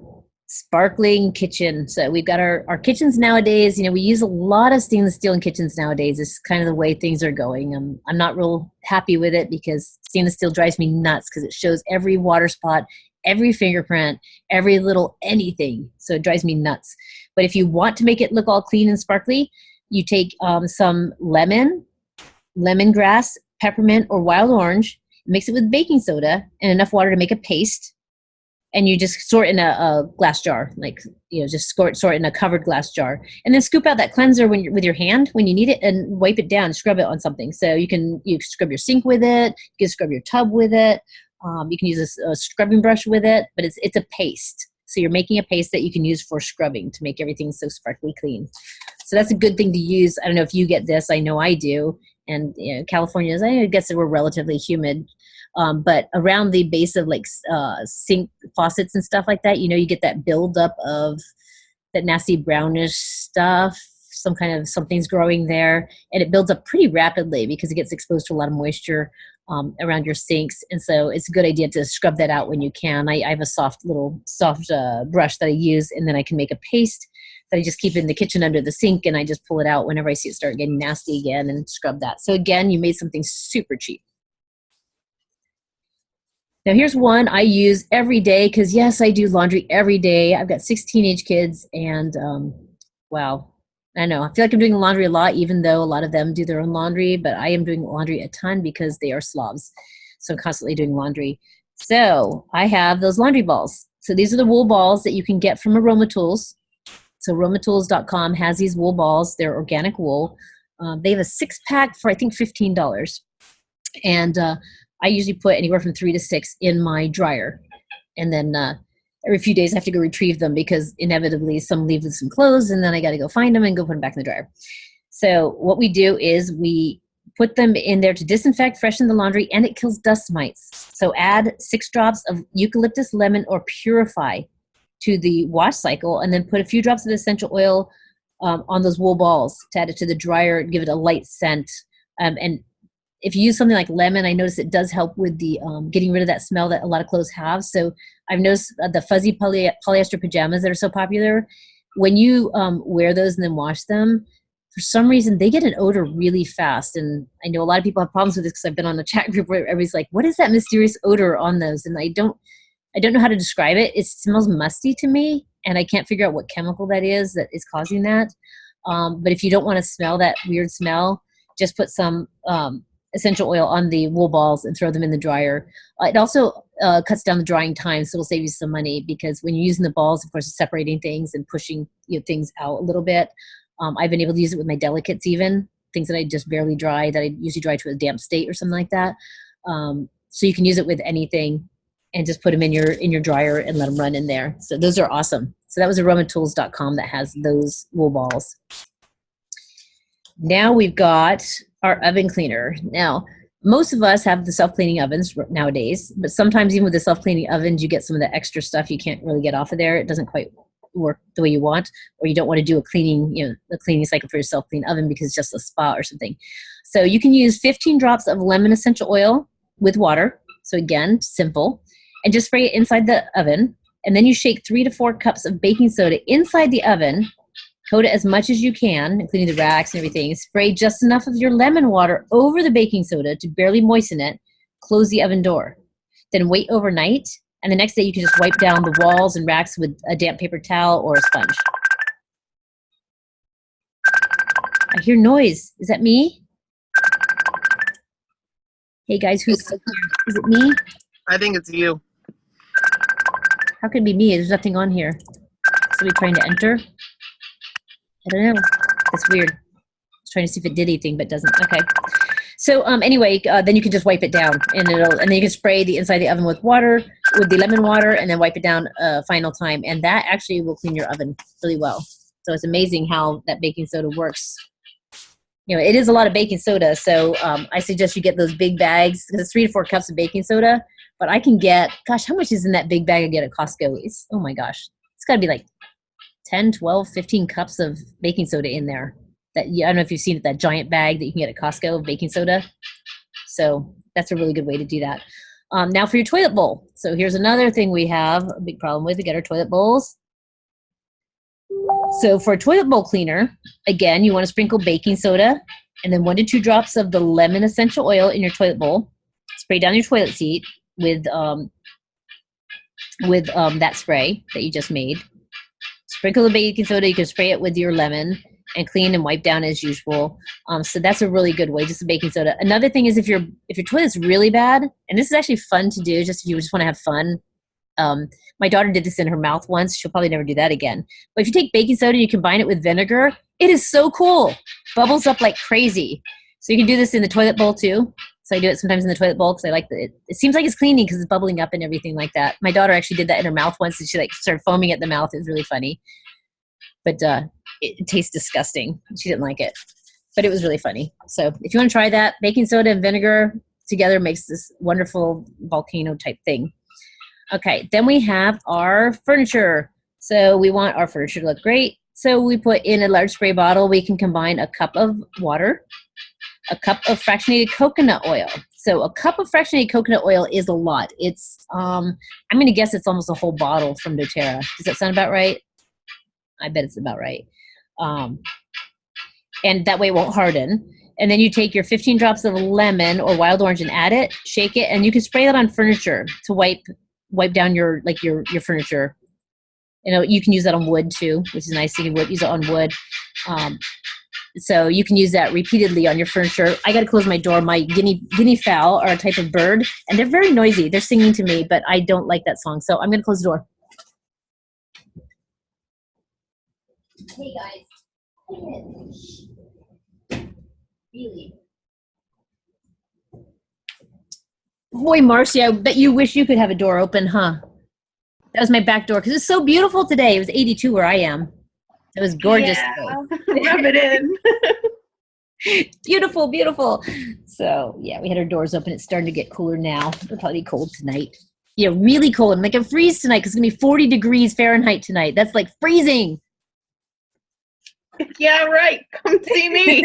sparkling kitchen. So we've got our kitchens nowadays. We use a lot of stainless steel in kitchens nowadays. It's kind of the way things are going. I'm not real happy with it because stainless steel drives me nuts because it shows every water spot, every fingerprint, every little anything. So it drives me nuts. But if you want to make it look all clean and sparkly, you take some lemongrass, peppermint, or wild orange, mix it with baking soda and enough water to make a paste. And you just store it in a glass jar, just store it in a covered glass jar. And then scoop out that cleanser with your hand when you need it and wipe it down, scrub it on something. So you can scrub your sink with it, you can scrub your tub with it, you can use a scrubbing brush with it, but it's a paste. So you're making a paste that you can use for scrubbing to make everything so sparkly clean. So that's a good thing to use. I don't know if you get this. I know I do. And California is, I guess we're relatively humid. But around the base of sink faucets and stuff like that, you get that buildup of that nasty brownish stuff. Something's growing there. And it builds up pretty rapidly because it gets exposed to a lot of moisture around your sinks. And so it's a good idea to scrub that out when you can. I have a soft brush that I use, and then I can make a paste that I just keep in the kitchen under the sink, and I just pull it out whenever I see it start getting nasty again and scrub that. So again, you made something super cheap. Now here's one I use every day because yes, I do laundry every day. I've got 6 teenage kids and wow, I know. I feel like I'm doing laundry a lot, even though a lot of them do their own laundry, but I am doing laundry a ton because they are slobs. So I'm constantly doing laundry. So I have those laundry balls. So these are the wool balls that you can get from AromaTools. So aromatools.com has these wool balls. They're organic wool. They have a 6-pack for, I think, $15. And I usually put anywhere from 3 to 6 in my dryer. And then every few days I have to go retrieve them because inevitably some leave with some clothes, and then I got to go find them and go put them back in the dryer. So what we do is we put them in there to disinfect, freshen the laundry, and it kills dust mites. So add 6 drops of eucalyptus, lemon, or purify to the wash cycle, and then put a few drops of essential oil on those wool balls to add it to the dryer, give it a light scent. And if you use something like lemon, I notice it does help with the getting rid of that smell that a lot of clothes have. So I've noticed the fuzzy polyester pajamas that are so popular, when you wear those and then wash them, for some reason they get an odor really fast. And I know a lot of people have problems with this because I've been on a chat group where everybody's like, what is that mysterious odor on those? And I don't know how to describe it. It smells musty to me, and I can't figure out what chemical that is causing that. But if you don't want to smell that weird smell, just put some essential oil on the wool balls and throw them in the dryer. It also cuts down the drying time, so it'll save you some money, because when you're using the balls, of course, it's separating things and pushing things out a little bit. I've been able to use it with my delicates, even things that I just barely dry, that I usually dry to a damp state or something like that. So you can use it with anything, and just put them in your dryer and let them run in there. So those are awesome. So that was aromatools.com that has those wool balls. Now we've got our oven cleaner. Now, most of us have the self-cleaning ovens nowadays, but sometimes even with the self-cleaning ovens, you get some of the extra stuff you can't really get off of there. It doesn't quite work the way you want, or you don't want to do a cleaning cycle for your self-clean oven because it's just a spa or something. So you can use 15 drops of lemon essential oil with water. So again, simple. And just spray it inside the oven. And then you shake 3 to 4 cups of baking soda inside the oven. Coat it as much as you can, including the racks and everything. Spray just enough of your lemon water over the baking soda to barely moisten it. Close the oven door. Then wait overnight. And the next day you can just wipe down the walls and racks with a damp paper towel or a sponge. I hear noise. Is that me? Hey guys, who's here? Is it me? I think it's you. How could it be me? There's nothing on here. Somebody trying to enter? I don't know. That's weird. I was trying to see if it did anything, but doesn't. Okay. So anyway, then you can just wipe it down, and then you can spray the inside of the oven with water, with the lemon water, and then wipe it down a final time, and that actually will clean your oven really well. So it's amazing how that baking soda works. It is a lot of baking soda, so I suggest you get those big bags, because it's 3 to 4 cups of baking soda. But I can get, gosh, how much is in that big bag I get at Costco? Oh my gosh, it's got to be like 10, 12, 15 cups of baking soda in there. I don't know if you've seen it, that giant bag that you can get at Costco of baking soda. So that's a really good way to do that. Now for your toilet bowl. So here's another thing we have a big problem with. We get our toilet bowls. So for a toilet bowl cleaner, again, you want to sprinkle baking soda and then 1 to 2 drops of the lemon essential oil in your toilet bowl. Spray down your toilet seat with that spray that you just made. Sprinkle the baking soda. You can spray it with your lemon and clean and wipe down as usual. So that's a really good way, just the baking soda. Another thing is if your toilet's really bad, and this is actually fun to do, just if you just want to have fun. My daughter did this in her mouth once. She'll probably never do that again. But if you take baking soda and you combine it with vinegar, it is so cool. Bubbles up like crazy. So you can do this in the toilet bowl too. So I do it sometimes in the toilet bowl because I like it. It seems like it's cleaning because it's bubbling up and everything like that. My daughter actually did that in her mouth once, and she started foaming at the mouth. It was really funny. But it tastes disgusting. She didn't like it. But it was really funny. So if you want to try that, baking soda and vinegar together makes this wonderful volcano type thing. Okay, then we have our furniture. So we want our furniture to look great. So we put in a large spray bottle. We can combine a cup of water, a cup of fractionated coconut oil. So a cup of fractionated coconut oil is a lot. It's, I'm going to guess it's almost a whole bottle from doTERRA. Does that sound about right? I bet it's about right. And that way it won't harden. And then you take your 15 drops of lemon or wild orange and add it, shake it, and you can spray that on furniture to wipe down your furniture. You know, you can use that on wood too, which is nice. You can use it on wood. So you can use that repeatedly on your furniture. I got to close my door. My guinea fowl are a type of bird, and they're very noisy. They're singing to me, but I don't like that song. So I'm going to close the door. Hey guys. Really? Boy, Marcy, I bet you wish you could have a door open, huh? That was my back door because it's so beautiful today. It was 82 where I am. It was gorgeous. Yeah, rub it in. Beautiful, beautiful. So yeah, we had our doors open. It's starting to get cooler now. It'll probably be cold tonight. Yeah, really cold. I'm like, it freeze tonight because it's gonna be 40 degrees Fahrenheit tonight. That's like freezing. Yeah, right. Come see me.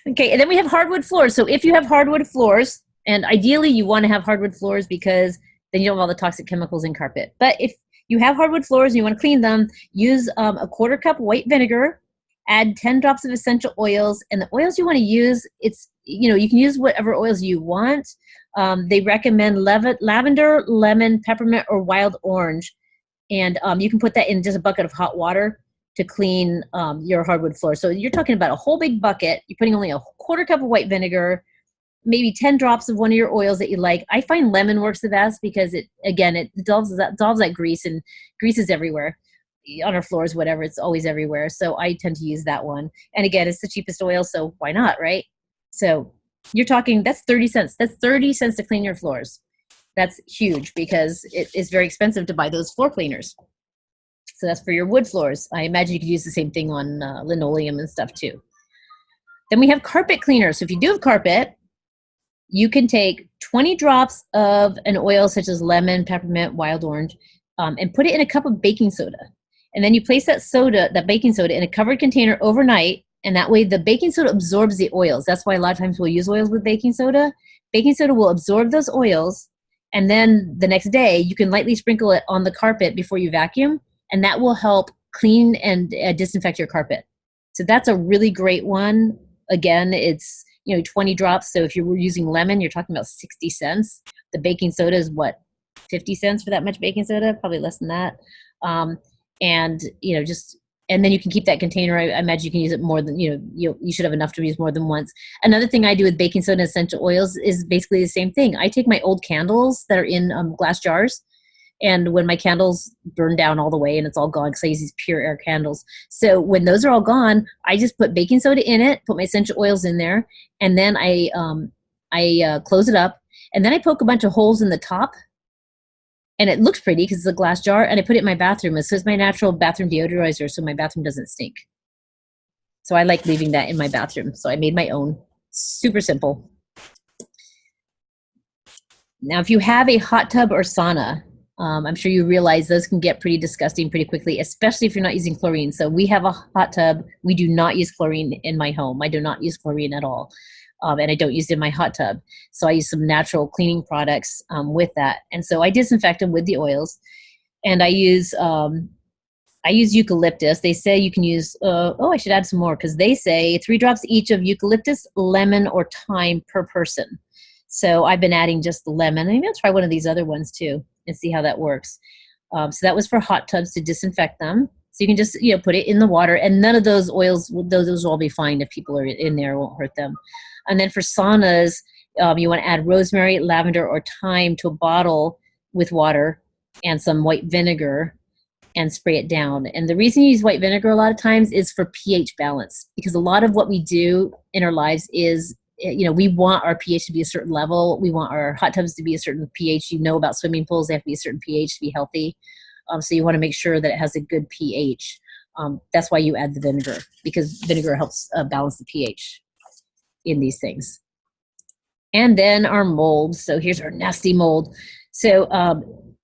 Okay, and then we have hardwood floors. So if you have hardwood floors, and ideally you want to have hardwood floors because then you don't have all the toxic chemicals in carpet. But if you have hardwood floors and you want to clean them, use a quarter cup white vinegar, add 10 drops of essential oils, and the oils you want to use, you can use whatever oils you want. They recommend lavender, lemon, peppermint, or wild orange. And you can put that in just a bucket of hot water to clean your hardwood floor. So you're talking about a whole big bucket. You're putting only a quarter cup of white vinegar, maybe 10 drops of one of your oils that you like. I find lemon works the best because it dissolves that grease, and grease is everywhere on our floors, whatever. It's always everywhere. So I tend to use that one. And again, it's the cheapest oil, so why not, right? So you're talking, that's 30 cents. That's 30 cents to clean your floors. That's huge because it is very expensive to buy those floor cleaners. So that's for your wood floors. I imagine you could use the same thing on linoleum and stuff too. Then we have carpet cleaners. So if you do have carpet, you can take 20 drops of an oil such as lemon, peppermint, wild orange, and put it in a cup of baking soda. And then you place that baking soda in a covered container overnight, and that way the baking soda absorbs the oils. That's why a lot of times we'll use oils with baking soda. Baking soda will absorb those oils, and then the next day you can lightly sprinkle it on the carpet before you vacuum, and that will help clean and disinfect your carpet. So that's a really great one. Again, it's 20 drops. So if you're using lemon, you're talking about 60 cents. The baking soda is what, 50 cents for that much baking soda? Probably less than that. And then you can keep that container. I imagine you can use it more than, you should have enough to use more than once. Another thing I do with baking soda and essential oils is basically the same thing. I take my old candles that are in glass jars, and when my candles burn down all the way and it's all gone, because I use these pure air candles. So when those are all gone, I just put baking soda in it, put my essential oils in there, and then I close it up, and then I poke a bunch of holes in the top, and it looks pretty because it's a glass jar, and I put it in my bathroom. So it's my natural bathroom deodorizer, so my bathroom doesn't stink. So I like leaving that in my bathroom. So I made my own. Super simple. Now, if you have a hot tub or sauna, I'm sure you realize those can get pretty disgusting pretty quickly, especially if you're not using chlorine. So we have a hot tub. We do not use chlorine in my home. I do not use chlorine at all. And I don't use it in my hot tub. So I use some natural cleaning products with that. And so I disinfect them with the oils. And I use eucalyptus. They say you can use, I should add some more, because they say 3 drops each of eucalyptus, lemon, or thyme per person. So I've been adding just the lemon. Maybe I'll try one of these other ones too and see how that works. So that was for hot tubs to disinfect them. So you can just put it in the water, and none of those oils, those will all be fine if people are in there, it won't hurt them. And then for saunas, you want to add rosemary, lavender, or thyme to a bottle with water and some white vinegar and spray it down. And the reason you use white vinegar a lot of times is for pH balance, because a lot of what we do in our lives is, we want our pH to be a certain level. We want our hot tubs to be a certain pH. About swimming pools, they have to be a certain pH to be healthy. So you want to make sure that it has a good pH. That's why you add the vinegar, because vinegar helps balance the pH in these things. And then our molds. So here's our nasty mold. So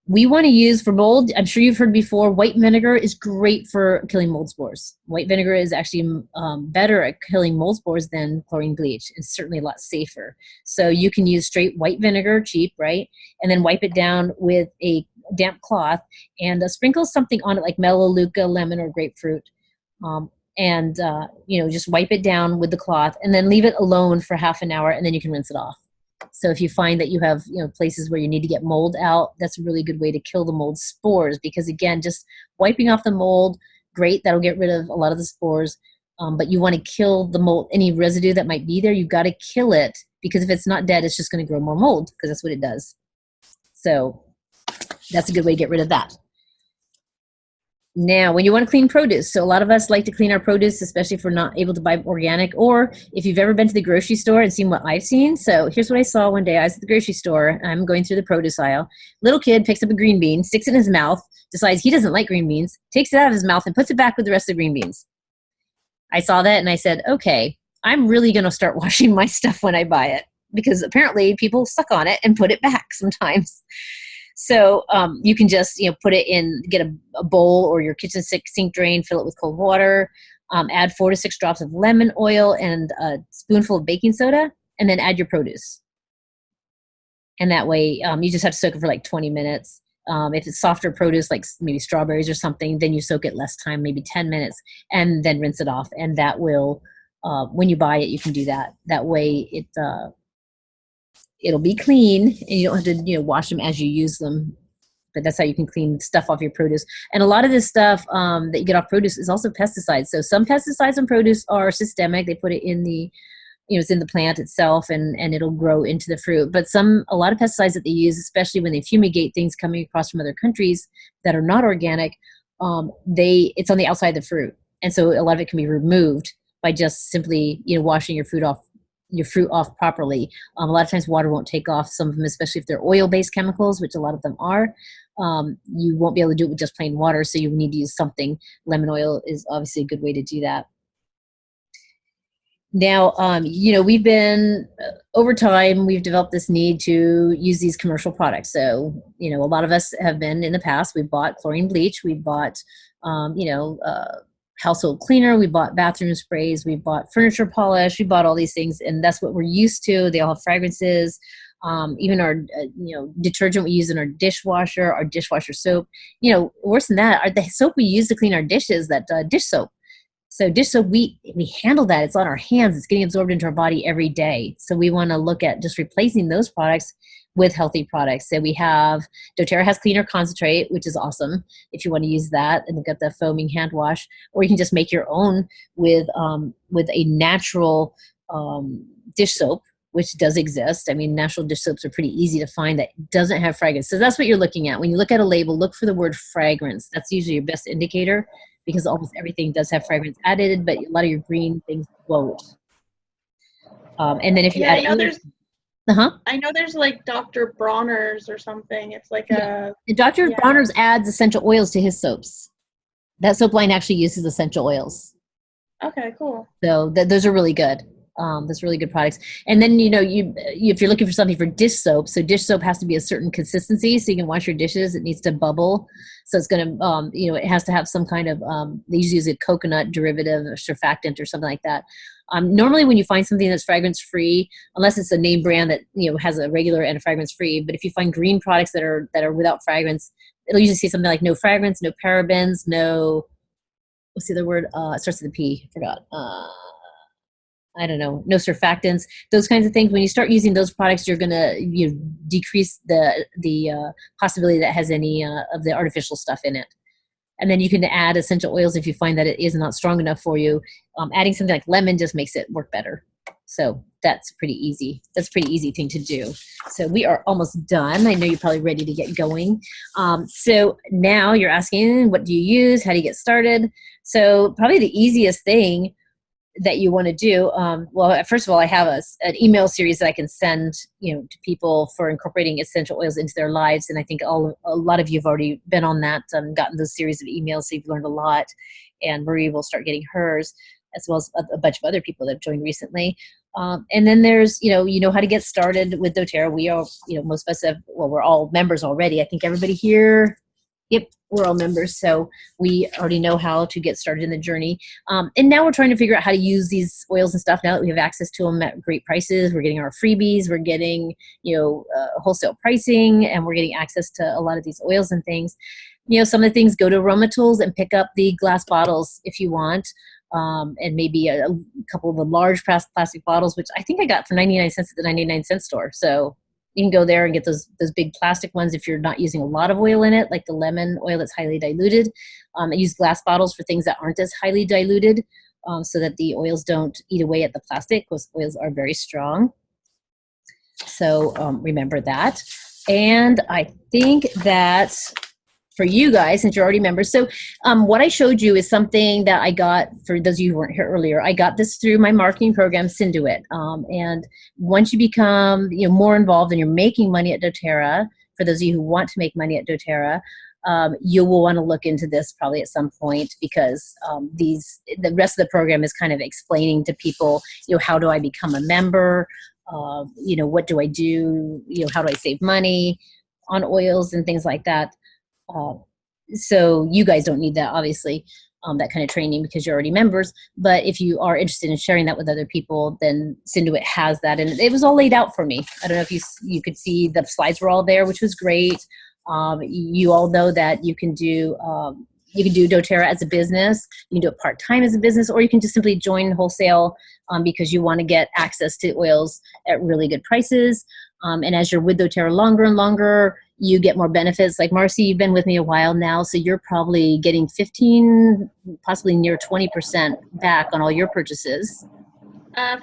we want to use for mold, I'm sure you've heard before, white vinegar is great for killing mold spores. White vinegar is actually better at killing mold spores than chlorine bleach. It's certainly a lot safer. So you can use straight white vinegar, cheap, right? And then wipe it down with a damp cloth and sprinkle something on it like melaleuca, lemon, or grapefruit. Just wipe it down with the cloth and then leave it alone for half an hour, and then you can rinse it off. So if you find that you have, places where you need to get mold out, that's a really good way to kill the mold spores, because again, just wiping off the mold, great, that'll get rid of a lot of the spores. But you want to kill the mold, any residue that might be there, you've got to kill it, because if it's not dead, it's just going to grow more mold, because that's what it does. So that's a good way to get rid of that. Now, when you want to clean produce, so a lot of us like to clean our produce, especially if we're not able to buy organic, or if you've ever been to the grocery store and seen what I've seen. So here's what I saw one day. I was at the grocery store. I'm going through the produce aisle. Little kid picks up a green bean, sticks it in his mouth, decides he doesn't like green beans, takes it out of his mouth and puts it back with the rest of the green beans. I saw that and I said, okay, I'm really going to start washing my stuff when I buy it, because apparently people suck on it and put it back sometimes. So you can just, put it in, get a bowl or your kitchen sink drain, fill it with cold water, add 4 to 6 drops of lemon oil and a spoonful of baking soda, and then add your produce. And that way you just have to soak it for like 20 minutes. If it's softer produce, like maybe strawberries or something, then you soak it less time, maybe 10 minutes, and then rinse it off. And that will, when you buy it, you can do that. That way it'll be clean, and you don't have to, wash them as you use them. But that's how you can clean stuff off your produce. And a lot of this stuff that you get off produce is also pesticides. So some pesticides on produce are systemic. They put it in the, it's in the plant itself, and it'll grow into the fruit. But a lot of pesticides that they use, especially when they fumigate things coming across from other countries that are not organic, it's on the outside of the fruit. And so a lot of it can be removed by just simply, washing your fruit off properly. A lot of times water won't take off some of them, especially if they're oil-based chemicals, which a lot of them are. You won't be able to do it with just plain water, so you need to use something. Lemon oil is obviously a good way to do that. Now, we've been, over time, we've developed this need to use these commercial products. So, a lot of us have been in the past, we bought chlorine bleach, we bought, household cleaner, we bought bathroom sprays, we bought furniture polish, we bought all these things, and that's what we're used to. They all have fragrances. Even our, detergent we use in our dishwasher soap. Worse than that, the soap we use to clean our dishes, that dish soap. So dish soap, we handle that. It's on our hands. It's getting absorbed into our body every day. So we want to look at just replacing those products with healthy products. So we have, doTERRA has cleaner concentrate, which is awesome if you want to use that, and get the foaming hand wash, or you can just make your own with a natural dish soap, which does exist. I mean, natural dish soaps are pretty easy to find that doesn't have fragrance. So that's what you're looking at. When you look at a label, look for the word fragrance. That's usually your best indicator, because almost everything does have fragrance added, but a lot of your green things won't. And then if you add, I know there's like Dr. Bronner's or something. It's like Dr. Bronner's adds essential oils to his soaps. That soap line actually uses essential oils. Okay, cool. So those are really good. That's really good products. And then, if you're looking for something for dish soap, so dish soap has to be a certain consistency so you can wash your dishes. It needs to bubble. So it's going to, it has to have some kind of, they usually use a coconut derivative or surfactant or something like that. Normally when you find something that's fragrance free, unless it's a name brand that, has a regular and a fragrance free, but if you find green products that are without fragrance, it'll usually say something like no fragrance, no parabens, no, what's the other word? It starts with a P, I forgot. I don't know, no surfactants, those kinds of things. When you start using those products, you're going to decrease the possibility that has any of the artificial stuff in it. And then you can add essential oils if you find that it is not strong enough for you. Adding something like lemon just makes it work better. So that's pretty easy. That's a pretty easy thing to do. So we are almost done. I know you're probably ready to get going. So now you're asking, what do you use? How do you get started? So probably the easiest thing that you want to do, well, first of all, I have an email series that I can send, to people for incorporating essential oils into their lives, and I think a lot of you have already been on that, gotten those series of emails, so you've learned a lot. And Marie will start getting hers, as well as a bunch of other people that have joined recently. And then there's, you know how to get started with doTERRA. We are, most of us have, well, we're all members already. I think everybody here. Yep, we're all members, so we already know how to get started in the journey. And now we're trying to figure out how to use these oils and stuff now that we have access to them at great prices. We're getting our freebies, we're getting, wholesale pricing, and we're getting access to a lot of these oils and things. Some of the things, go to Aroma Tools and pick up the glass bottles if you want. and maybe a couple of the large plastic bottles, which I think I got for 99 cents at the 99-cent store. So you can go there and get those big plastic ones if you're not using a lot of oil in it, like the lemon oil that's highly diluted. I use glass bottles for things that aren't as highly diluted, so that the oils don't eat away at the plastic, because oils are very strong. So remember that. And I think that for you guys, since you're already members, so what I showed you is something that I got, for those of you who weren't here earlier, I got this through my marketing program, Synduit. And once you become more involved and you're making money at doTERRA, for those of you who want to make money at doTERRA, you will want to look into this probably at some point, because the rest of the program is kind of explaining to people, how do I become a member? What do I do? How do I save money on oils and things like that? So you guys don't need that, obviously, that kind of training, because you're already members. But if you are interested in sharing that with other people, then Synduit has that. And it was all laid out for me. I don't know if you could see the slides were all there, which was great. You all know that you can do doTERRA as a business. You can do it part-time as a business, or you can just simply join wholesale because you want to get access to oils at really good prices. And as you're with doTERRA longer and longer, you get more benefits. Like Marcy, you've been with me a while now, so you're probably getting 15, possibly near 20% back on all your purchases.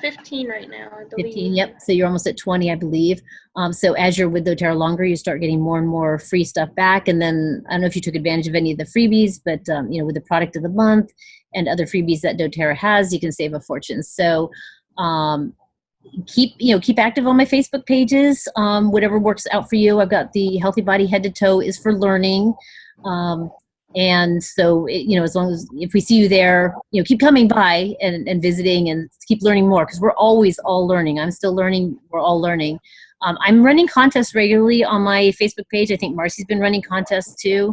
15 right now, I believe. 15, yep. So you're almost at 20, I believe. So as you're with doTERRA longer, you start getting more and more free stuff back. And then I don't know if you took advantage of any of the freebies, but with the product of the month and other freebies that doTERRA has, you can save a fortune. So keep active on my Facebook pages. Whatever works out for you. I've got the Healthy Body Head to Toe is for learning. And so, as long as, if we see you there, keep coming by and visiting and keep learning more, because we're always all learning. I'm still learning. We're all learning. I'm running contests regularly on my Facebook page. I think Marcy's been running contests too.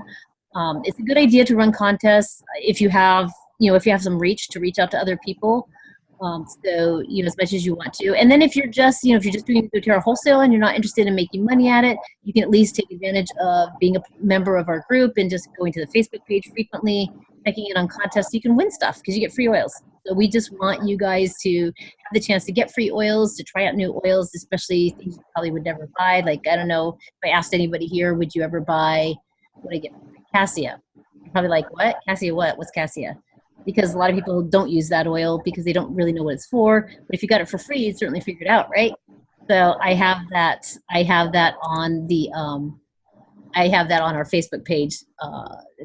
It's a good idea to run contests if you have some reach, to reach out to other people. So, as much as you want to. And then if you're just doing doTERRA wholesale and you're not interested in making money at it, you can at least take advantage of being a member of our group and just going to the Facebook page frequently, checking in on contests. You can win stuff because you get free oils. So we just want you guys to have the chance to get free oils, to try out new oils, especially things you probably would never buy. Like, I don't know, if I asked anybody here, would you ever buy, what do I get? Cassia. You're probably like, what? Cassia what? What's Cassia? Because a lot of people don't use that oil because they don't really know what it's for. But if you got it for free, you'd certainly figure it out, right? So I have that on the I have that on our Facebook page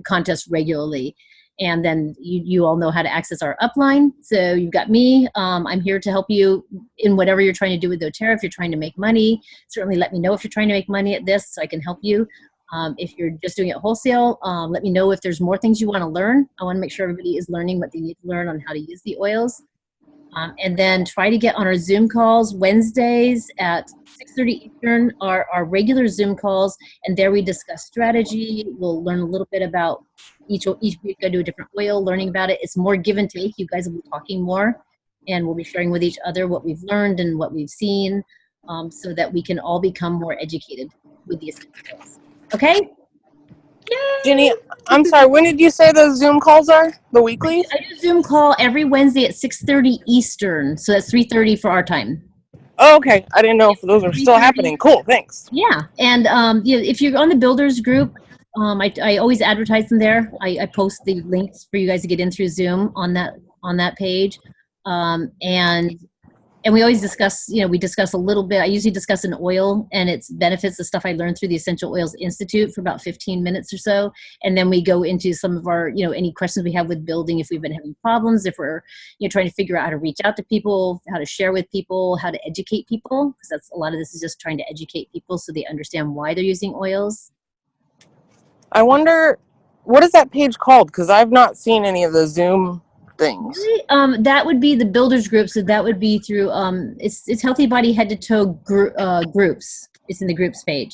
contest regularly. And then you all know how to access our upline. So you've got me. I'm here to help you in whatever you're trying to do with doTERRA. If you're trying to make money, certainly let me know if you're trying to make money at this so I can help you. If you're just doing it wholesale, let me know if there's more things you want to learn. I want to make sure everybody is learning what they need to learn on how to use the oils. And then try to get on our Zoom calls Wednesdays at 6:30 Eastern, our regular Zoom calls. And there we discuss strategy. We'll learn a little bit about each week I do a different oil, learning about it. It's more give and take. You guys will be talking more, and we'll be sharing with each other what we've learned and what we've seen, so that we can all become more educated with the essential oils. Okay? Jenny, I'm sorry, when did you say those Zoom calls are? The weeklies? I do a Zoom call every Wednesday at 6:30 Eastern. So that's 3:30 for our time. Oh, okay. I didn't know if those are still happening. Cool, thanks. Yeah. And if you're on the Builders group, I always advertise them there. I post the links for you guys to get in through Zoom on that page. And we always discuss, we discuss a little bit. I usually discuss an oil and its benefits, the stuff I learned through the Essential Oils Institute for about 15 minutes or so. And then we go into some of our, any questions we have with building, if we've been having problems, if we're, trying to figure out how to reach out to people, how to share with people, how to educate people. Because that's a lot of this is just trying to educate people so they understand why they're using oils. I wonder, what is that page called? Because I've not seen any of the Zoom things. That would be the Builders group. So that would be through it's Healthy Body Head to Toe groups. It's in the groups page.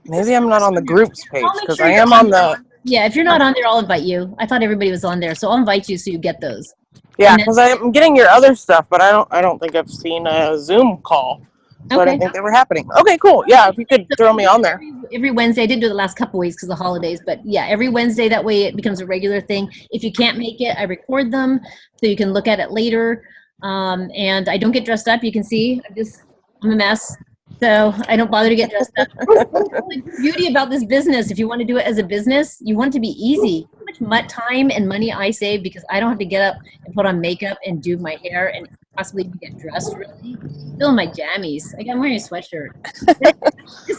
Maybe I'm not on the groups page because I am on the. Yeah, if you're not on there, I'll invite you. I thought everybody was on there, so I'll invite you so you get those. Yeah, because I'm getting your other stuff, but I don't think I've seen a Zoom call. So I Okay. didn't think they were happening. Okay, cool. Yeah, if you could throw me on there. Every Wednesday. I didn't do it the last couple weeks because of the holidays, but yeah, every Wednesday. That way it becomes a regular thing. If you can't make it, I record them so you can look at it later. And I don't get dressed up. You can see I'm a mess. So I don't bother to get dressed up. The beauty about this business, if you want to do it as a business, you want it to be easy. How much time and money I save because I don't have to get up and put on makeup and do my hair and possibly even get dressed really. Still in my jammies. I'm wearing a sweatshirt.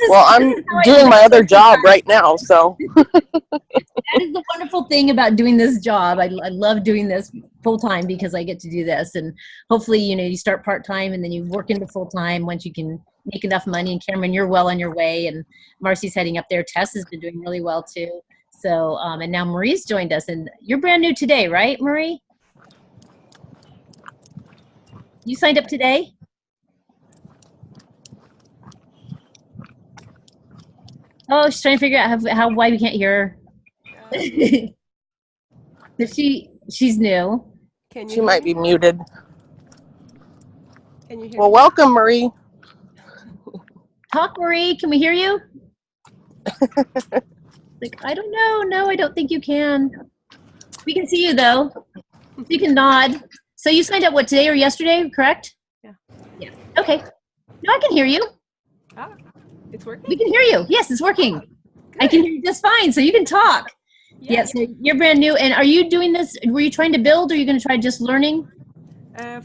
Well, I'm doing my other job right now, so. That is the wonderful thing about doing this job. I love doing this full time because I get to do this, and hopefully, you start part time and then you work into full time once you can make enough money. And Cameron, you're well on your way, and Marcy's heading up there. Tess has been doing really well too. So, and now Marie's joined us, and you're brand new today, right, Marie? You signed up today? Oh, she's trying to figure out why we can't hear her. So she's new. She might be muted. Can you hear Well, me? welcome, Marie. Talk, Marie. Can we hear you? I don't know. No, I don't think you can. We can see you though. You can nod. So you signed up today or yesterday, correct? Yeah. Yeah. Okay. No, I can hear you. Ah, it's working? We can hear you. Yes, it's working. I Good. can hear you just fine. So you can talk. Yeah. So you're brand new. And are you doing this? Were you trying to build or are you going to try just learning?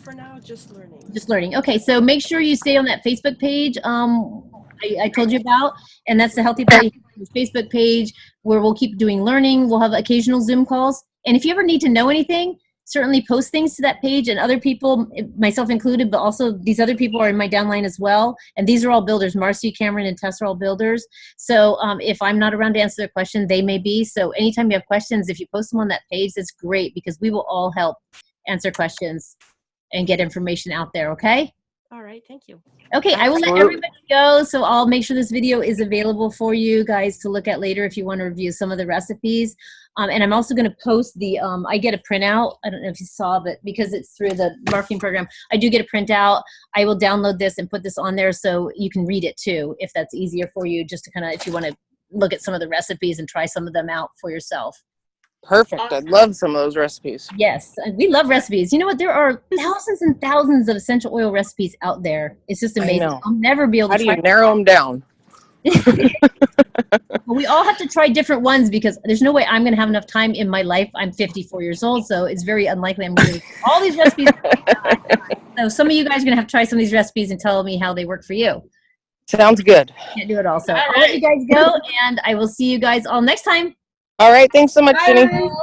For now, just learning. Just learning. Okay. So make sure you stay on that Facebook page I told you about. And that's the Healthy Play Facebook page where we'll keep doing learning. We'll have occasional Zoom calls. And if you ever need to know anything, certainly post things to that page, and other people, myself included, but also these other people are in my downline as well. And these are all builders. Marcy, Cameron, and Tess are all builders. So if I'm not around to answer their question, they may be. So anytime you have questions, if you post them on that page, that's great because we will all help answer questions and get information out there, okay? All right, thank you. Okay, I will let Absolutely. everybody go. So I'll make sure this video is available for you guys to look at later if you want to review some of the recipes. And I'm also going to post the, I get a printout. I don't know if you saw, but because it's through the marketing program, I do get a printout. I will download this and put this on there so you can read it too, if that's easier for you, just to kind of, if you want to look at some of the recipes and try some of them out for yourself. Perfect. I'd love some of those recipes. Yes, we love recipes. You know what? There are thousands and thousands of essential oil recipes out there. It's just amazing. know. I'll never be able How to do you try. narrow them down? But we all have to try different ones because there's no way I'm going to have enough time in my life. I'm 54 years old, so it's very unlikely I'm going to do all these recipes. So some of you guys are going to have to try some of these recipes and tell me how they work for you. Sounds good. Can't do it all. So All I'll let you guys go, and I will see you guys all next time. All right. Thanks so much, Bye. Jenny. Bye.